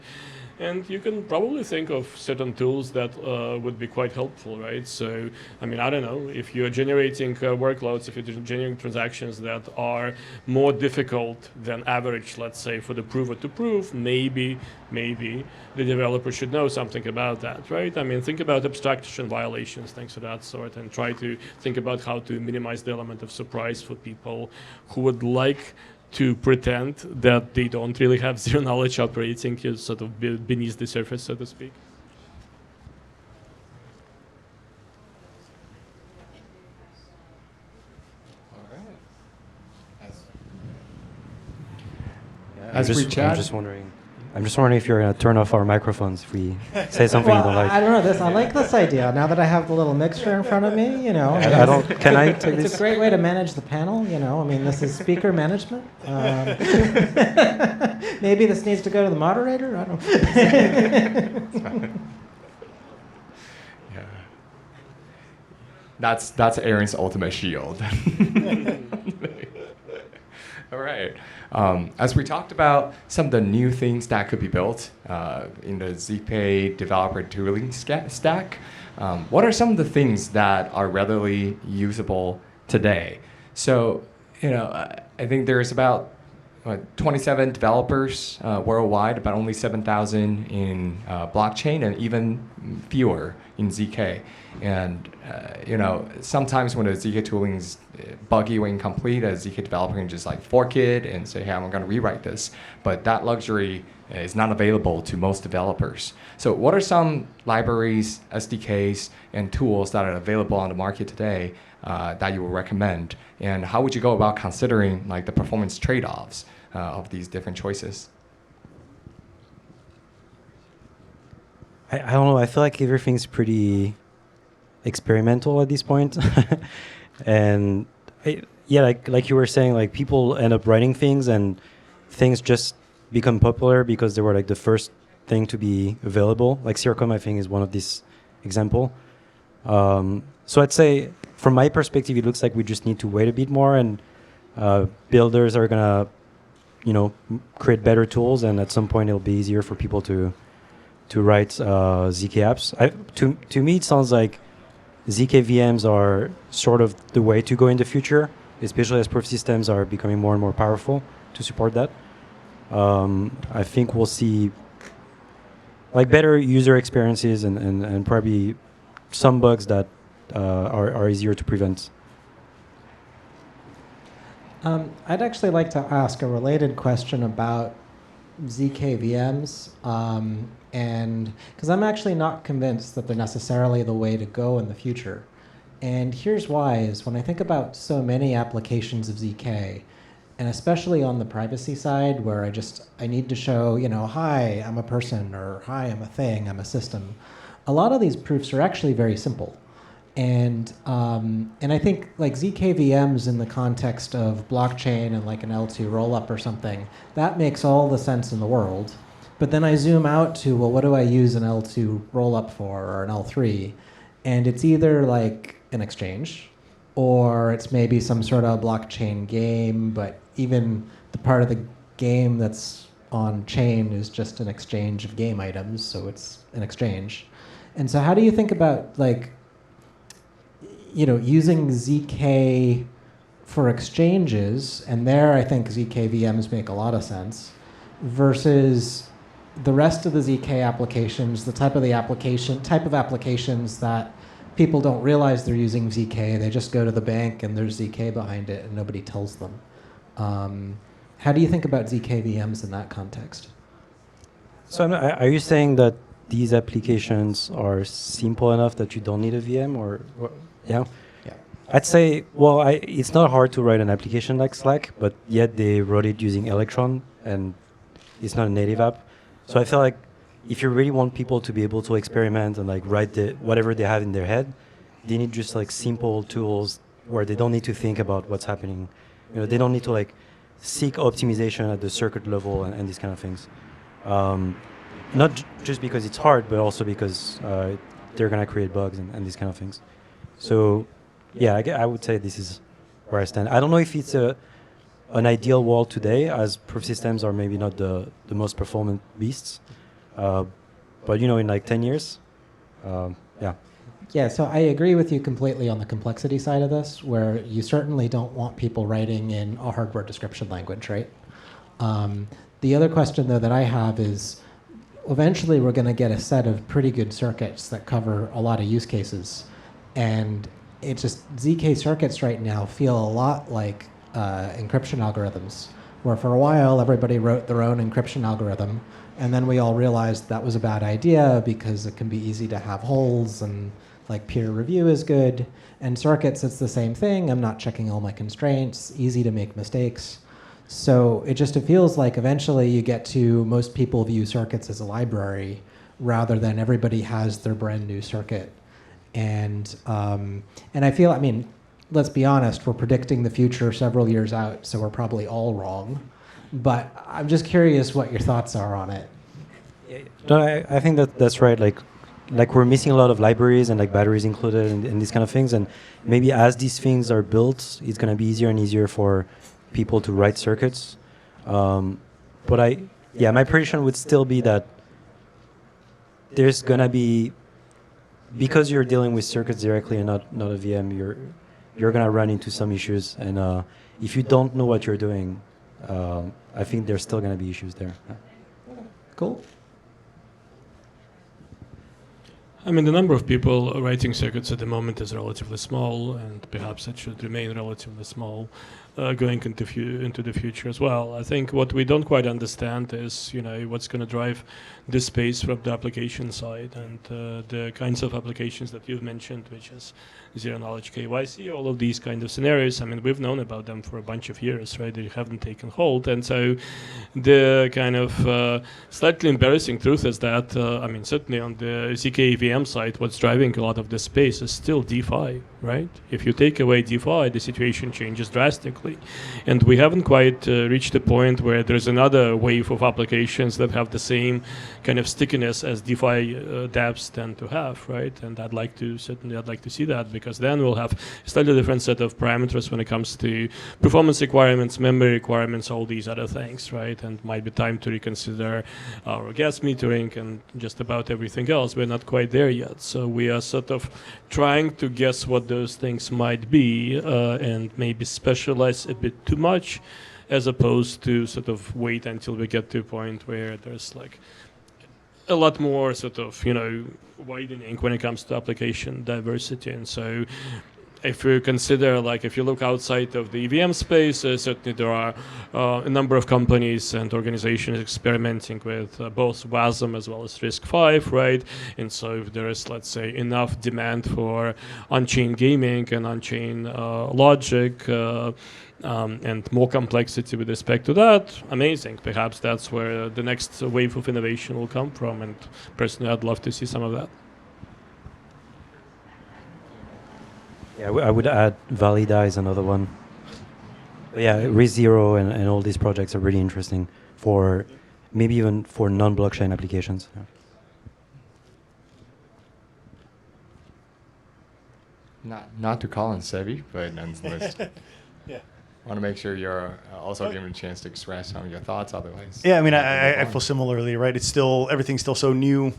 And you can probably think of certain tools that would be quite helpful, right? So, I mean, I don't know, if you're generating workloads, if you're generating transactions that are more difficult than average, let's say, for the prover to prove, maybe the developer should know something about that, right? I mean, think about abstraction violations, things of that sort, and try to think about how to minimize the element of surprise for people who would like to pretend that they don't really have zero knowledge operating sort of beneath the surface, so to speak. As we chat, I'm just wondering if you're going to turn off our microphones if we say something you don't like. I don't know this. I like this idea. Now that I have the little mixer in front of me, you know. I don't. Can I take It's this? a great way to manage the panel, you know. I mean, this is speaker management. Maybe this needs to go to the moderator. I don't know. yeah. That's Aaron's ultimate shield. All right. As we talked about some of the new things that could be built in the ZK developer tooling stack, what are some of the things that are readily usable today? So, you know, I think there's about 27 developers worldwide, but only 7,000 in blockchain, and even fewer in ZK. And you know, sometimes when the ZK tooling is buggy or incomplete, a ZK developer can just like fork it and say, hey, I'm going to rewrite this. But that luxury is not available to most developers. So what are some libraries, SDKs, and tools that are available on the market today that you would recommend? And how would you go about considering like the performance trade-offs of these different choices? I don't know. I feel like everything's pretty experimental at this point. And yeah, like you were saying, like people end up writing things and things just become popular because they were like the first thing to be available. Like Circom, I think, is one of these example. So I'd say from my perspective, it looks like we just need to wait a bit more, and builders are gonna, you know, create better tools, and at some point it'll be easier for people to write ZK apps. To me, it sounds like ZK VMs are sort of the way to go in the future, especially as proof systems are becoming more and more powerful to support that. I think we'll see like better user experiences and probably some bugs that are easier to prevent. I'd actually like to ask a related question about ZK VMs, and because I'm actually not convinced that they're necessarily the way to go in the future. And here's why: is when I think about so many applications of ZK, and especially on the privacy side, where I need to show, you know, hi, I'm a person, or hi, I'm a thing, I'm a system. A lot of these proofs are actually very simple. And I think like ZK VMs in the context of blockchain and like an L2 rollup or something, that makes all the sense in the world. But then I zoom out to, well, what do I use an L2 rollup for, or an L3? And it's either like an exchange, or it's maybe some sort of blockchain game, but even the part of the game that's on chain is just an exchange of game items, so it's an exchange. And so how do you think about like, using ZK for exchanges, and there I think ZK VMs make a lot of sense, versus the rest of the ZK applications, the type of applications that people don't realize they're using ZK. They just go to the bank and there's ZK behind it and nobody tells them. How do you think about ZK VMs in that context? So are you saying that these applications are simple enough that you don't need a VM, or yeah? Yeah. I'd say, well, it's not hard to write an application like Slack, but yet they wrote it using Electron, and it's not a native app. So I feel like if you really want people to be able to experiment and like write whatever they have in their head, they need just like simple tools where they don't need to think about what's happening. They don't need to like seek optimization at the circuit level and these kind of things. Not just because it's hard, but also because they're going to create bugs and these kind of things. So yeah, I would say this is where I stand. I don't know if it's an ideal world today, as proof systems are maybe not the most performant beasts. But in like 10 years, yeah. Yeah, so I agree with you completely on the complexity side of this, where you certainly don't want people writing in a hardware description language, right? The other question, though, that I have is, eventually we're going to get a set of pretty good circuits that cover a lot of use cases. And it just, ZK circuits right now feel a lot like encryption algorithms, where for a while everybody wrote their own encryption algorithm, and then we all realized that was a bad idea because it can be easy to have holes, and like peer review is good. And circuits, it's the same thing. I'm not checking all my constraints, easy to make mistakes. So it feels like eventually you get to, most people view circuits as a library rather than everybody has their brand new circuit. And I feel, let's be honest, we're predicting the future several years out, so we're probably all wrong. But I'm just curious what your thoughts are on it. No, I think that's right. Like we're missing a lot of libraries and like batteries included and these kind of things. And maybe as these things are built, it's going to be easier and easier for people to write circuits. But my prediction would still be that there's going to be, because you're dealing with circuits directly and not a VM, you're going to run into some issues. And if you don't know what you're doing, I think there's still going to be issues there. Cool. The number of people writing circuits at the moment is relatively small, and perhaps it should remain relatively small going into the future as well. I think what we don't quite understand is, what's going to drive this space from the application side, and the kinds of applications that you've mentioned, which is zero-knowledge KYC, all of these kind of scenarios. We've known about them for a bunch of years, right? They haven't taken hold. And so the kind of slightly embarrassing truth is that, certainly on the ZK VM side, what's driving a lot of the space is still DeFi, right? If you take away DeFi, the situation changes drastically. And we haven't quite reached the point where there's another wave of applications that have the same kind of stickiness as DeFi dApps tend to have, right? And I'd like to see that, because then we'll have a slightly different set of parameters when it comes to performance requirements, memory requirements, all these other things, right? And might be time to reconsider our gas metering and just about everything else. We're not quite there yet. So we are sort of trying to guess what those things might be and maybe specialize a bit too much, as opposed to sort of wait until we get to a point where there's like a lot more sort of, widening when it comes to application diversity. And so if you consider, if you look outside of the EVM space, certainly there are a number of companies and organizations experimenting with both WASM as well as RISC-V, right? And so if there is, let's say, enough demand for on-chain gaming and on-chain logic, and more complexity with respect to that, amazing. Perhaps that's where the next wave of innovation will come from, and personally I'd love to see some of that. Yeah, I would add Valida is another one. But yeah, RISC-0 and all these projects are really interesting for maybe even for non-blockchain applications. Yeah. Not to call on Seve, but nonetheless. Yeah. Want to make sure you're also given a chance to express some of your thoughts. Otherwise, Yeah, I mean, I feel similarly, right? It's still, everything's still so new.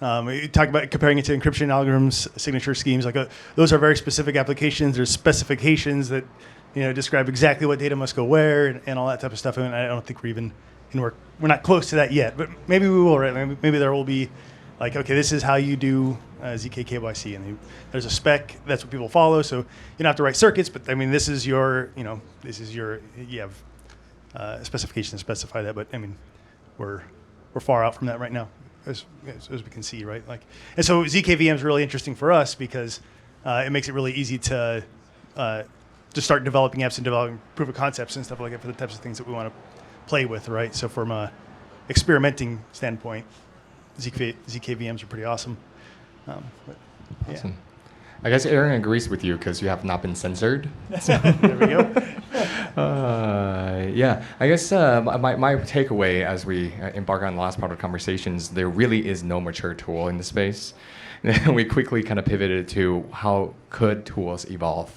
You talk about comparing it to encryption algorithms, signature schemes, like those are very specific applications. There's specifications that, describe exactly what data must go where and all that type of stuff. I mean, I don't think we're not close to that yet, but maybe we will, right? Maybe there will be like, okay, this is how you do ZK KYC, and there's a spec, that's what people follow. So you don't have to write circuits, but I mean, you have a specification to specify that. But I mean, we're far out from that right now, as we can see, right? Like, and so zkVM is really interesting for us because it makes it really easy to start developing apps and developing proof of concepts and stuff like that for the types of things that we want to play with, right? So from a experimenting standpoint, zkVMs are pretty awesome. But, yeah. Awesome. I guess Aaron agrees with you because you have not been censored. There we go. Yeah, I guess my takeaway as we embark on the last part of the conversations, there really is no mature tool in the space. We quickly kind of pivoted to how could tools evolve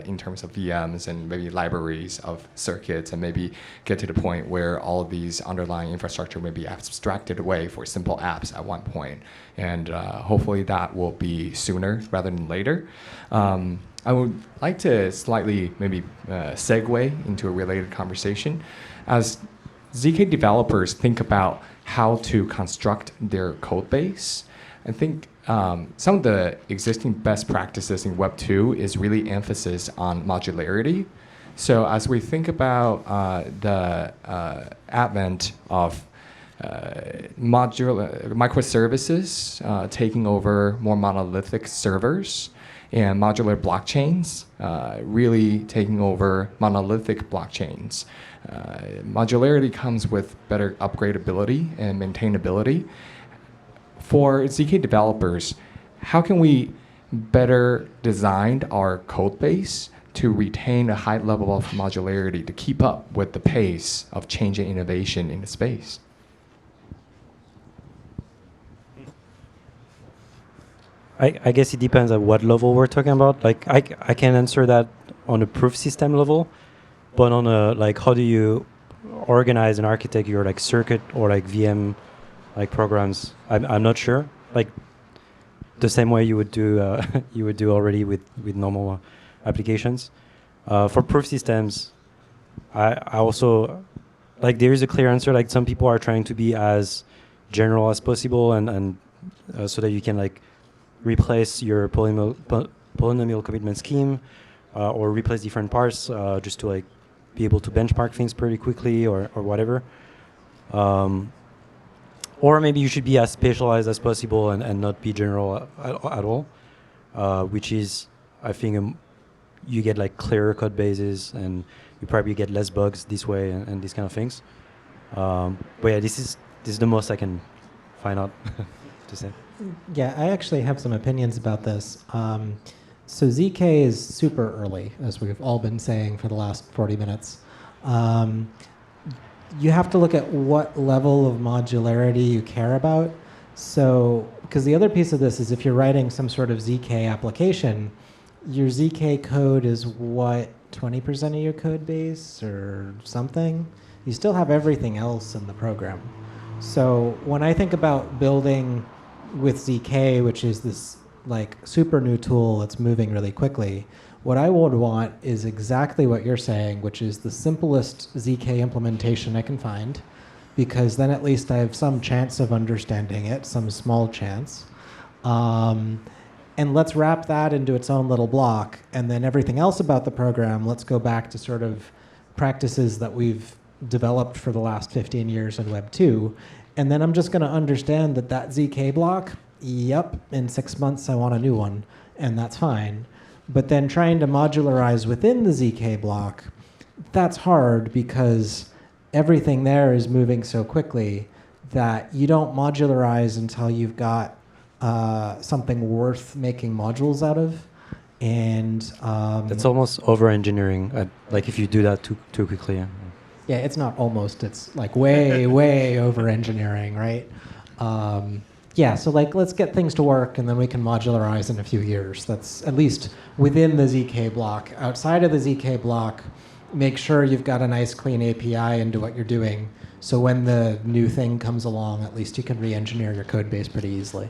in terms of VMs and maybe libraries of circuits, and maybe get to the point where all of these underlying infrastructure may be abstracted away for simple apps at one point. And hopefully that will be sooner rather than later. I would like to slightly maybe segue into a related conversation. As ZK developers think about how to construct their code base, I think some of the existing best practices in Web 2 is really emphasis on modularity. So as we think about the advent of microservices taking over more monolithic servers, and modular blockchains really taking over monolithic blockchains. Modularity comes with better upgradability and maintainability. For ZK developers, how can we better design our code base to retain a high level of modularity to keep up with the pace of change and innovation in the space? I guess it depends on what level we're talking about. Like I can answer that on a proof system level, but on a like how do you organize and architect your like circuit or like VM like programs? I'm not sure. Like the same way you would do already with normal applications. For proof systems, I also like there is a clear answer. Like some people are trying to be as general as possible and so that you can like replace your polynomial commitment scheme or replace different parts just to like be able to benchmark things pretty quickly or whatever. Or maybe you should be as specialized as possible and not be general at all, which is, I think, you get like clearer code bases and you probably get less bugs this way and these kind of things. But yeah, this is the most I can find out to say. Yeah, I actually have some opinions about this. So ZK is super early, as we've all been saying for the last 40 minutes. You have to look at what level of modularity you care about. So, because the other piece of this is if you're writing some sort of ZK application, your ZK code is what, 20% of your code base or something? You still have everything else in the program. So when I think about building with ZK, which is this like super new tool that's moving really quickly, what I would want is exactly what you're saying, which is the simplest ZK implementation I can find, because then at least I have some chance of understanding it, some small chance. And let's wrap that into its own little block, and then everything else about the program, let's go back to sort of practices that we've developed for the last 15 years in Web 2. And then I'm just going to understand that ZK block, yep, in 6 months I want a new one, and that's fine. But then trying to modularize within the ZK block, that's hard because everything there is moving so quickly that you don't modularize until you've got something worth making modules out of. And it's almost over-engineering, like if you do that too quickly. Yeah. Yeah, it's not almost, it's like way over-engineering, right? Yeah, so like let's get things to work and then we can modularize in a few years. That's at least within the ZK block. Outside of the ZK block, make sure you've got a nice clean API into what you're doing. So when the new thing comes along, at least you can re-engineer your code base pretty easily.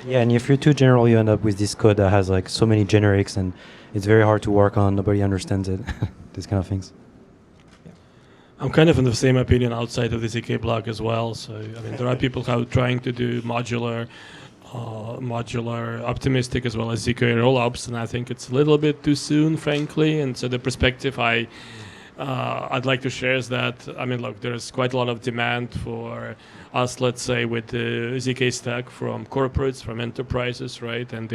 Yeah, and if you're too general, you end up with this code that has like so many generics, and it's very hard to work on. Nobody understands it. These kind of things. I'm kind of in the same opinion outside of the ZK blog as well. So I mean, there are people who are trying to do modular, optimistic as well as ZK rollups, and I think it's a little bit too soon, frankly. And so the perspective I'd like to share is that, I mean, look, there's quite a lot of demand for us, let's say, with the ZK stack from corporates, from enterprises, right? And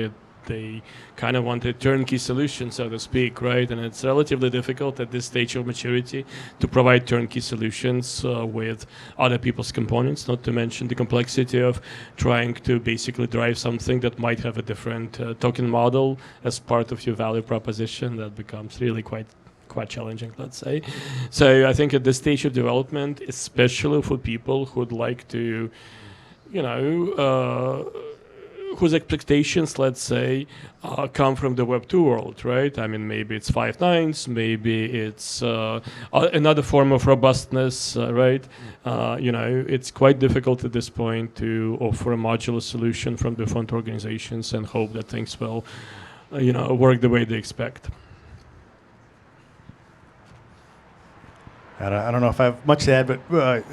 they kind of want a turnkey solution, so to speak, right? And it's relatively difficult at this stage of maturity to provide turnkey solutions with other people's components, not to mention the complexity of trying to basically drive something that might have a different token model as part of your value proposition. That becomes really quite challenging, let's say. So I think at this stage of development, especially for people who would like to, whose expectations, let's say, come from the Web 2 world, right? I mean, maybe it's 5 nines, maybe it's another form of robustness, right? It's quite difficult at this point to offer a modular solution from different organizations and hope that things will, work the way they expect. I don't know if I have much to add, but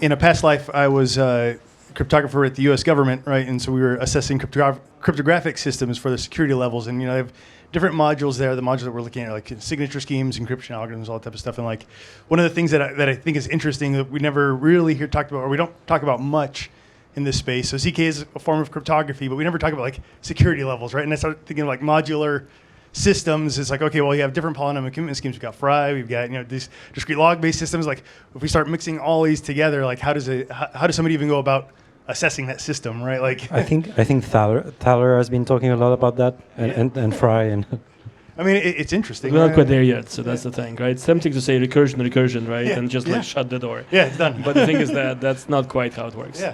in a past life, I was a cryptographer at the U.S. government, right? And so we were assessing cryptographic systems for the security levels. And, they have different modules there. The modules that we're looking at are like signature schemes, encryption algorithms, all that type of stuff. And like one of the things that I think is interesting that we never really hear talked about, or we don't talk about much in this space. So ZK is a form of cryptography, but we never talk about like security levels, right? And I started thinking of like modular systems. It's like, okay, well, you have different polynomial commitment schemes. We've got Fry, we've got these discrete log-based systems. Like, if we start mixing all these together, like, how does somebody even go about assessing that system, right? Like, I think Thaler has been talking a lot about that, and Fry and. I mean, it's interesting. We're not quite there yet, so that's the thing, right? It's tempting to say recursion, right, and just like shut the door. Yeah, it's done. But the thing is that that's not quite how it works. Yeah.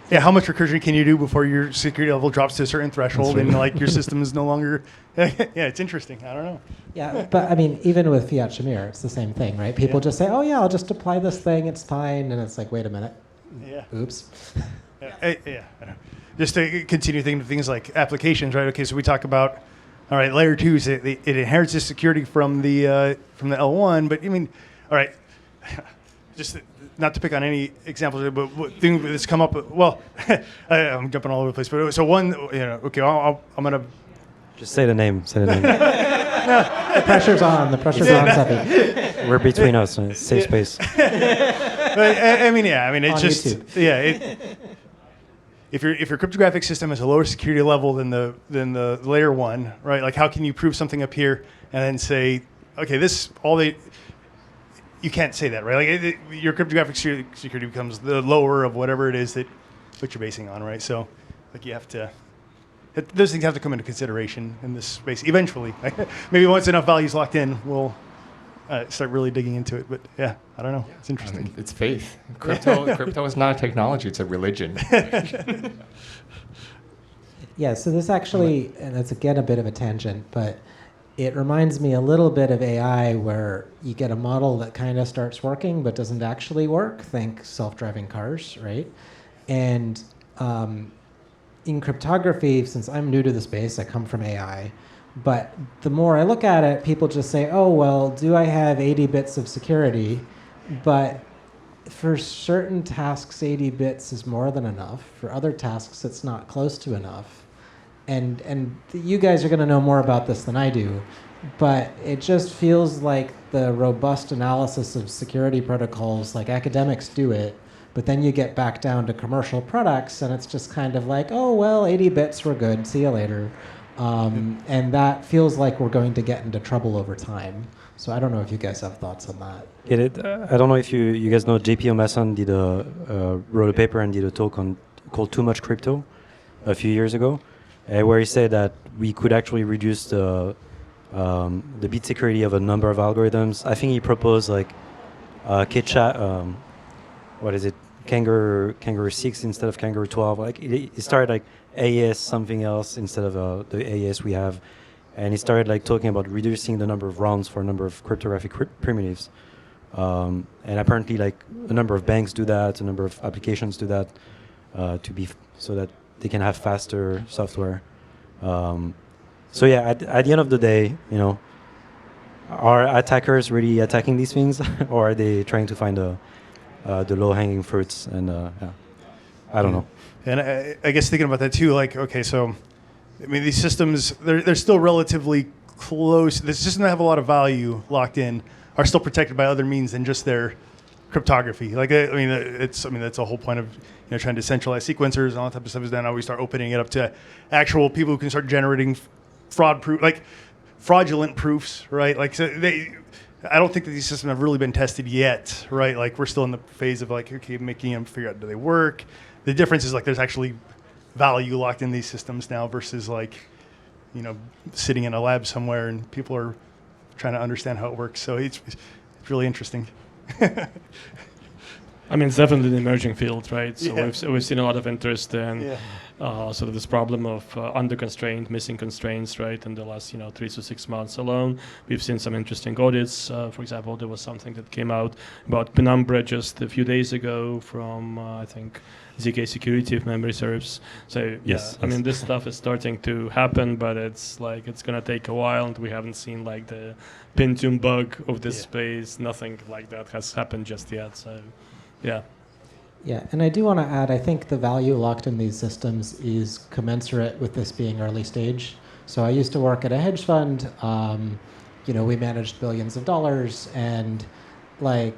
Yeah, how much recursion can you do before your security level drops to a certain threshold and like your system is no longer? Yeah, it's interesting. I don't know. Yeah, but I mean, even with Fiat Shamir, it's the same thing, right? People just say, "Oh yeah, I'll just apply this thing; it's fine," and it's like, "Wait a minute." Yeah. Oops. I know. Just to continue thinking of things like applications, right? Okay, so we talk about, all right, layer 2s. It inherits this security from the L1, but I mean, all right, just. Not to pick on any examples, but what thing that's come up. Well, I'm jumping all over the place. But so one, okay, I'm gonna just say the name. Say the name. The pressure's on. The pressure's on. Seve. We're between us. Safe space. I mean, it's on just YouTube. If your cryptographic system has a lower security level than the layer 1, right? Like, how can you prove something up here and then say, okay, you can't say that, right? Like your cryptographic security becomes the lower of whatever it is that what you're basing on, right? So, like you have to, those things have to come into consideration in this space eventually. Maybe once enough value's locked in, we'll start really digging into it. But yeah, I don't know. It's interesting. It's faith. Crypto is not a technology; it's a religion. Yeah. So this actually, and it's again a bit of a tangent, but. It reminds me a little bit of AI where you get a model that kind of starts working but doesn't actually work. Think self-driving cars, right? And in cryptography, since I'm new to the space, I come from AI, but the more I look at it, people just say, oh, well, do I have 80 bits of security? But for certain tasks, 80 bits is more than enough. For other tasks, it's not close to enough. And you guys are going to know more about this than I do, but it just feels like the robust analysis of security protocols, like academics do it, but then you get back down to commercial products, and it's just kind of like, oh, well, 80 bits, we're good, see you later. And that feels like we're going to get into trouble over time. So I don't know if you guys have thoughts on that. I don't know if you guys know JP Omasan wrote a paper and did a talk called Too Much Crypto a few years ago. Where he said that we could actually reduce the bit security of a number of algorithms. I think he proposed like Kangaroo 6 instead of Kangaroo 12. Like it started like AES something else instead of the AES we have, and he started like talking about reducing the number of rounds for a number of cryptographic primitives. And apparently, like a number of banks do that, a number of applications do that, so that they can have faster software. So yeah, at the end of the day, are attackers really attacking these things, or are they trying to find the low-hanging fruits? And I don't know. And I guess thinking about that too, like, okay, so I mean, these systems, they're still relatively close. The systems that have a lot of value locked in are still protected by other means than just their cryptography. Like, that's the whole point of trying to centralize sequencers and all that type of stuff. Is then now we start opening it up to actual people who can start generating fraudulent proofs, right? Like, so I don't think that these systems have really been tested yet, right? Like, we're still in the phase of like, okay, making them figure out, do they work? The difference is like there's actually value locked in these systems now versus like, sitting in a lab somewhere and people are trying to understand how it works. So it's really interesting. I mean, it's definitely an emerging field, right? So Yeah. we've seen a lot of interest in sort of this problem of under constraint, missing constraints, right? In the last 3 to 6 months alone, we've seen some interesting audits. For example, there was something that came out about Penumbra just a few days ago from I think zkSecurity, if memory serves. So Yes, I yes. mean, this stuff is starting to happen, but it's gonna take a while, and we haven't seen like the Pentium bug of this space. Nothing like that has happened just yet. So yeah. Yeah, and I do want to add, I think the value locked in these systems is commensurate with this being early stage. So I used to work at a hedge fund. We managed billions of dollars, and so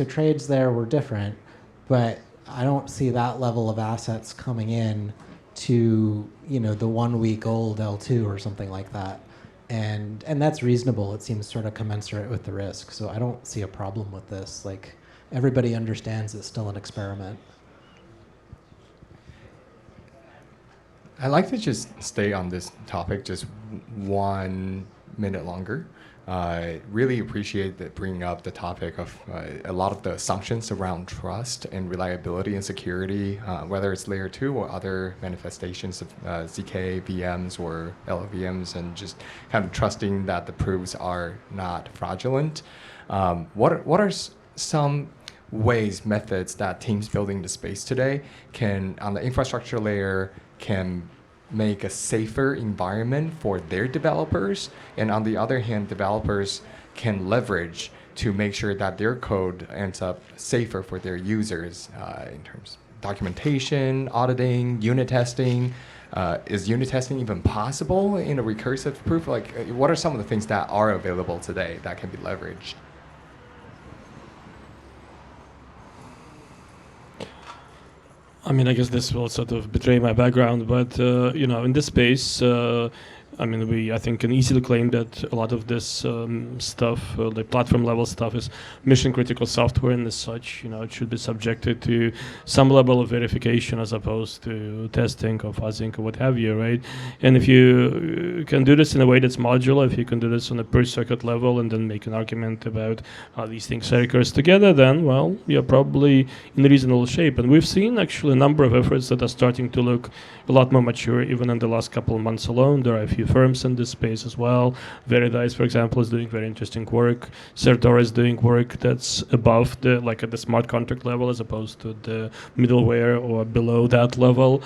trades there were different, but I don't see that level of assets coming in to, the 1 week old L2 or something like that. And that's reasonable. It seems sort of commensurate with the risk. So I don't see a problem with this. Like, everybody understands it's still an experiment. I'd like to just stay on this topic just 1 minute longer. Really appreciate that bringing up the topic of a lot of the assumptions around trust and reliability and security, whether it's layer 2 or other manifestations of ZK VMs or LLVMs, and just kind of trusting that the proofs are not fraudulent. What are some methods that teams building the space today can, on the infrastructure layer, can make a safer environment for their developers, and on the other hand, developers can leverage to make sure that their code ends up safer for their users in terms of documentation, auditing, unit testing. Is unit testing even possible in a recursive proof? Like, what are some of the things that are available today that can be leveraged? I mean, I guess this will sort of betray my background, but in this space, I think can easily claim that a lot of this stuff, the platform level stuff, is mission critical software, and as such, it should be subjected to some level of verification as opposed to testing or fuzzing or what have you, right? And if you can do this in a way that's modular, if you can do this on a per circuit level and then make an argument about how these things recurs together, then, well, you're probably in reasonable shape. And we've seen actually a number of efforts that are starting to look a lot more mature, even in the last couple of months alone. There are a few firms in this space as well. Veridice, for example, is doing very interesting work. Cerdora is doing work that's above at the smart contract level as opposed to the middleware or below that level.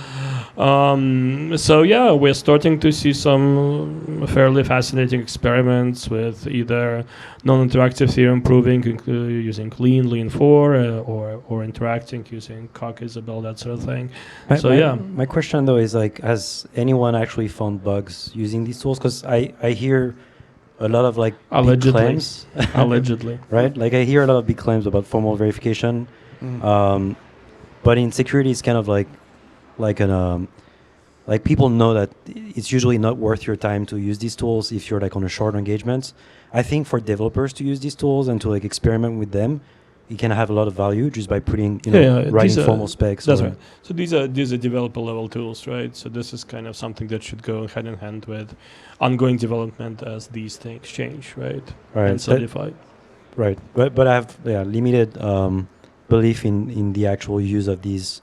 We're starting to see some fairly fascinating experiments with either non-interactive theorem proving using Lean 4, or interacting using Coq Isabel, that sort of thing. My question though is like, has anyone actually found bugs using these tools? Because I hear a lot of like big claims. Allegedly. Right? Like I hear a lot of big claims about formal verification. But in security, it's kind of like people know that it's usually not worth your time to use these tools if you're like on a short engagement. I think for developers to use these tools and to like experiment with them, you can have a lot of value just by putting, writing formal specs. That's right. So these are developer level tools, right? So this is kind of something that should go hand in hand with ongoing development as these things change, right? And solidify. Right. But I have limited belief in the actual use of these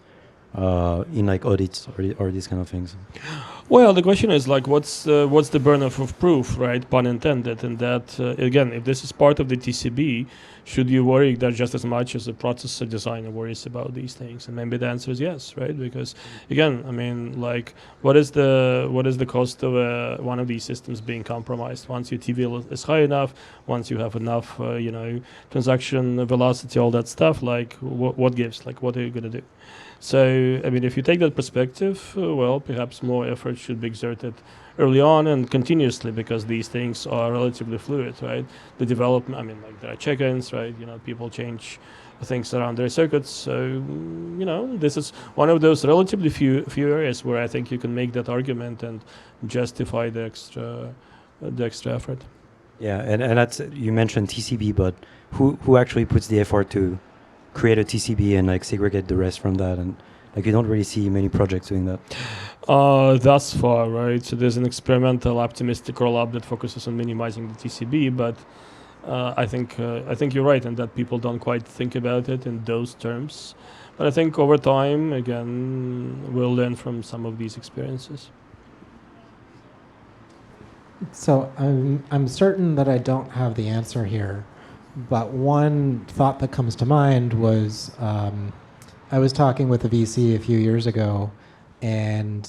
in like audits or these kind of things. Well, the question is like, what's the burden of proof, right? Pun intended. And that again, if this is part of the TCB, should you worry that just as much as the processor designer worries about these things? And maybe the answer is yes, right? Because again, I mean, like, what is the cost of one of these systems being compromised? Once your TVL is high enough, once you have enough, transaction velocity, all that stuff, like, what gives? Like, what are you gonna do? So, I mean, if you take that perspective, well, perhaps more effort should be exerted early on and continuously, because these things are relatively fluid, right? The development, I mean, like, there are check-ins, right? People change things around their circuits. So, this is one of those relatively few areas where I think you can make that argument and justify the extra effort. Yeah, and that's, you mentioned TCB, but who actually puts the effort to create a TCB and like segregate the rest from that? And like, you don't really see many projects doing that. Thus far, right? So there's an experimental optimistic rollup that focuses on minimizing the TCB, but I think you're right, and that people don't quite think about it in those terms. But I think over time, again, we'll learn from some of these experiences. So I'm certain that I don't have the answer here, but one thought that comes to mind was I was talking with a VC a few years ago, and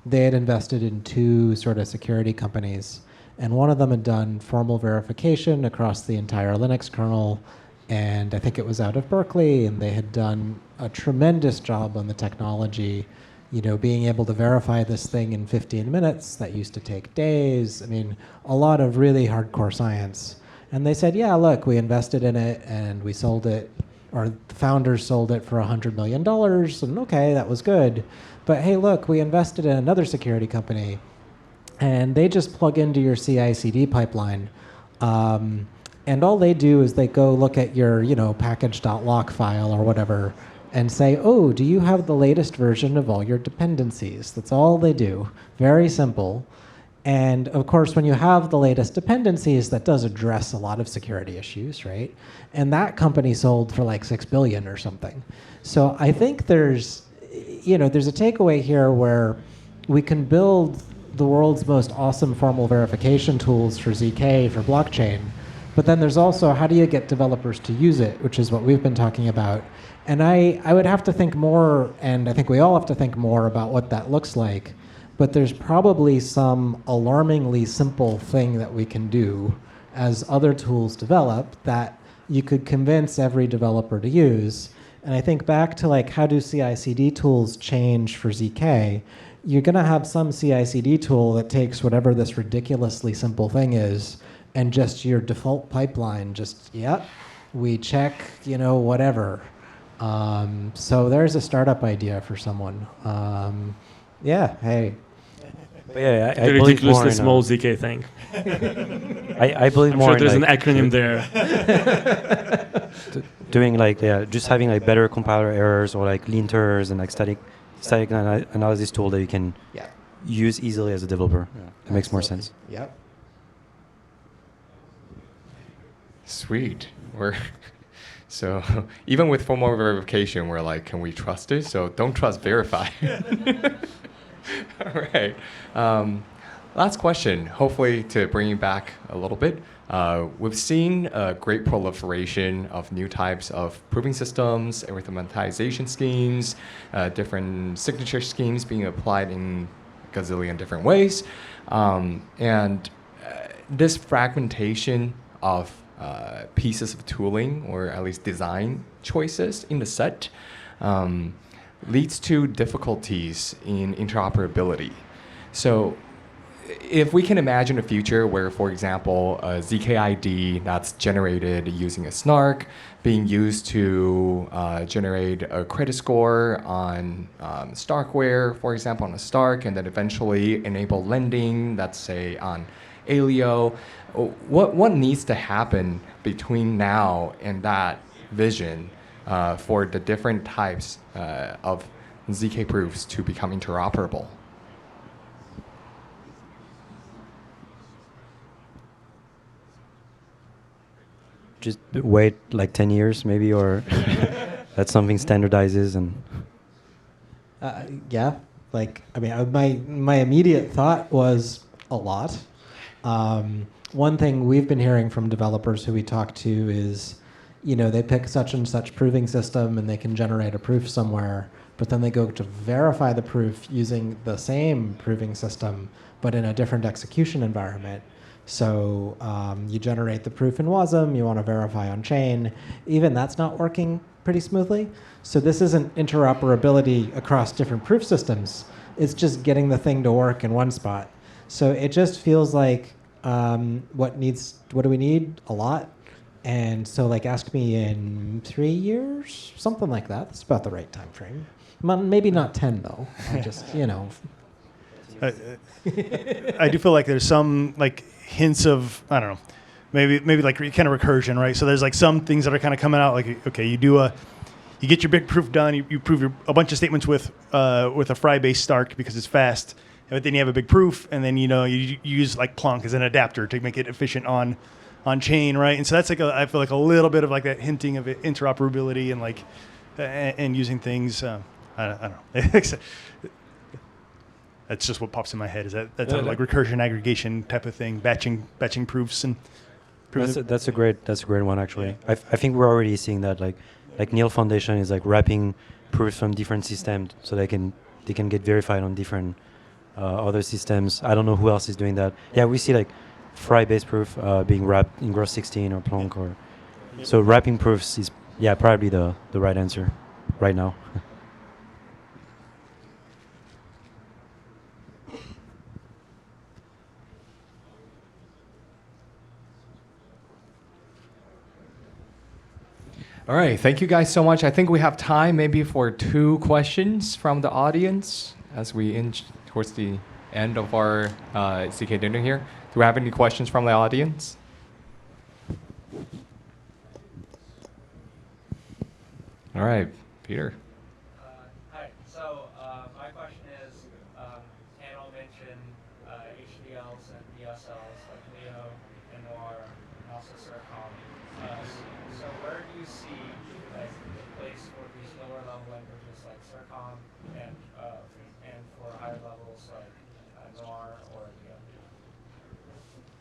they had invested in two sort of security companies, and one of them had done formal verification across the entire Linux kernel, and I think it was out of Berkeley, and they had done a tremendous job on the technology, being able to verify this thing in 15 minutes that used to take days. I mean, a lot of really hardcore science. And they said, yeah, look, we invested in it and we sold it, or the founders sold it for $100 million, and okay, that was good. But hey, look, we invested in another security company, and they just plug into your CI/CD pipeline. And all they do is they go look at your, package.lock file or whatever, and say, oh, do you have the latest version of all your dependencies? That's all they do. Very simple. And of course, when you have the latest dependencies, that does address a lot of security issues, right? And that company sold for like $6 billion or something. So I think there's a takeaway here where we can build the world's most awesome formal verification tools for ZK, for blockchain, but then there's also, how do you get developers to use it, which is what we've been talking about. And I would have to think more, and I think we all have to think more about what that looks like. But there's probably some alarmingly simple thing that we can do as other tools develop that you could convince every developer to use. And I think back to like, how do CI/CD tools change for ZK? You're going to have some CI/CD tool that takes whatever this ridiculously simple thing is, and just your default pipeline, we check, whatever. So there's a startup idea for someone. Hey. But yeah, I the believe more ridiculously in small ZK thing. I believe I'm more sure in there's like, an acronym there. doing like just having like better compiler errors, or like linters and like static analysis tool that you can use easily as a developer. It makes more sense. Yep. Sweet. So even with formal verification, we're like, can we trust it? So don't trust, verify. All right. Last question, hopefully to bring you back a little bit. We've seen a great proliferation of new types of proving systems, arithmetization schemes, different signature schemes being applied in a gazillion different ways. And this fragmentation of pieces of tooling, or at least design choices in the set, leads to difficulties in interoperability. So if we can imagine a future where, for example, a ZKID that's generated using a snark being used to generate a credit score on Starkware, for example, on a Stark, and then eventually enable lending, let's say on Alio, what needs to happen between now and that vision for the different types of ZK proofs to become interoperable? Just wait like 10 years maybe, or that something standardizes and... like, I mean, my immediate thought was a lot. One thing we've been hearing from developers who we talk to is, they pick such and such proving system and they can generate a proof somewhere, but then they go to verify the proof using the same proving system, but in a different execution environment. So you generate the proof in WASM, you want to verify on chain. Even that's not working pretty smoothly. So this isn't interoperability across different proof systems. It's just getting the thing to work in one spot. So it just feels like what do we need? A lot. And so like ask me in 3 years, something like that. That's about the right time frame. Maybe not 10 though. I just, I do feel like there's some like hints of, I don't know, maybe like kind of recursion, right? So there's like some things that are kind of coming out like, okay, you get your big proof done, you prove a bunch of statements with a Fry-based Stark because it's fast, but then you have a big proof, and then you use like Plonk as an adapter to make it efficient on chain, right? And so that's like I feel like a little bit of like that hinting of interoperability and like and using things. I don't know. That's just what pops in my head. Is that sort of like recursion aggregation type of thing, batching proofs and. That's a great one actually. Yeah. I think we're already seeing that like Neil Foundation is like wrapping proofs from different systems so they can get verified on different other systems. I don't know who else is doing that. Yeah, we see like Fry-based proof being wrapped in Gross 16 or Plonk or so wrapping proofs is probably the right answer right now. All right, thank you guys so much. I think we have time maybe for 2 questions from the audience as we inch towards the end of our ZK dinner here. Do we have any questions from the audience? All right, Peter. Hi. So my question is, Hannah mentioned HDLs and DSLs like Leo and Noir and also Circom. So where do you see like the place for these lower level languages like Circom and for higher levels like Noir or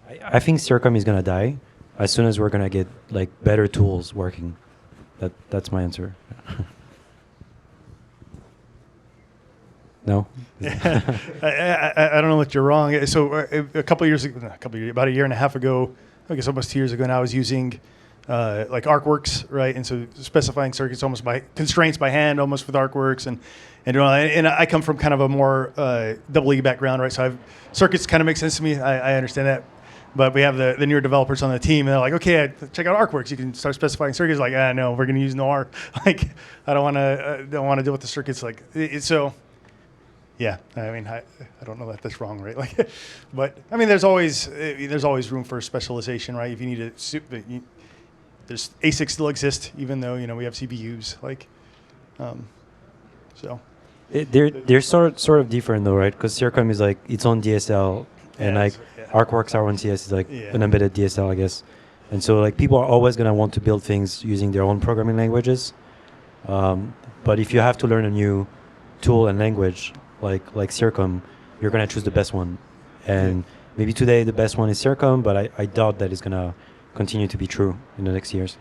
Leo? I think Circom is gonna die as soon as we're gonna get like better tools working. That's my answer. No? I don't know that you're wrong. So about a year and a half ago, I guess almost 2 years ago now, I was using like ArcWorks, right? And so specifying circuits almost by constraints by hand, almost with ArcWorks, and I come from kind of a more EE background, right? So circuits kind of make sense to me. I understand that. But we have the newer developers on the team, and they're like, okay, check out ArcWorks. You can start specifying circuits. Like, no, we're going to use Noir. Like, I don't want to deal with the circuits. Like, so, yeah. I mean, I don't know that that's wrong, right? Like, but I mean, there's always room for specialization, right? If you need there's ASICs still exist, even though we have CPUs. Like, so. They're sort of different though, right? Because Circom is like its own DSL, and like. ArcWorks R1CS is like an embedded DSL, I guess. And so like people are always going to want to build things using their own programming languages. But if you have to learn a new tool and language like Circom, you're going to choose the best one. And maybe today the best one is Circom, but I doubt that it's going to continue to be true in the next years.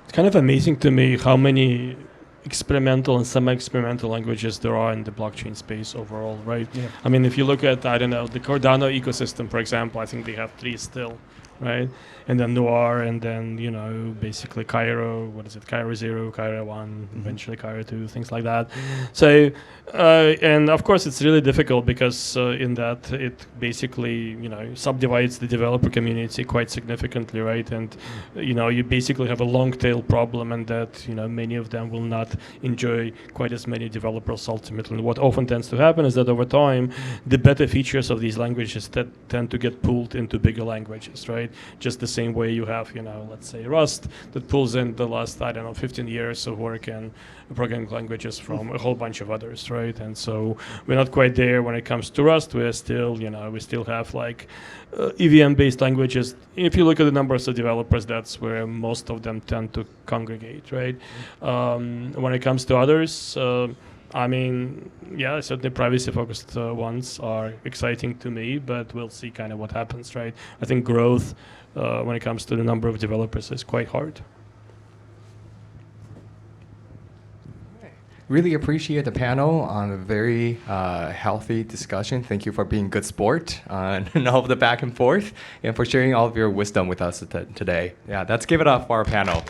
It's kind of amazing to me how many experimental and semi-experimental languages there are in the blockchain space overall, right? Yeah. I mean, if you look at, I don't know, the Cardano ecosystem, for example, I think they have 3 still, right? And then Noir, and then, basically Cairo, Cairo 0, Cairo 1, eventually Cairo 2, things like that. So, and of course, it's really difficult because in that it basically, subdivides the developer community quite significantly, right? And, you basically have a long tail problem, and that, many of them will not enjoy quite as many developers ultimately. And what often tends to happen is that over time, the better features of these languages tend to get pulled into bigger languages, right? Just the same way you have, let's say Rust that pulls in the last, 15 years of work in programming languages from a whole bunch of others, right? And so we're not quite there when it comes to Rust. We're still, we still have like EVM-based languages. If you look at the numbers of developers, that's where most of them tend to congregate, right? When it comes to others, I mean, yeah, certainly privacy-focused ones are exciting to me, but we'll see kind of what happens, right? I think growth, when it comes to the number of developers, is quite hard. Really appreciate the panel on a very healthy discussion. Thank you for being good sport and all of the back and forth, and for sharing all of your wisdom with us today. Yeah, let's give it up for our panel.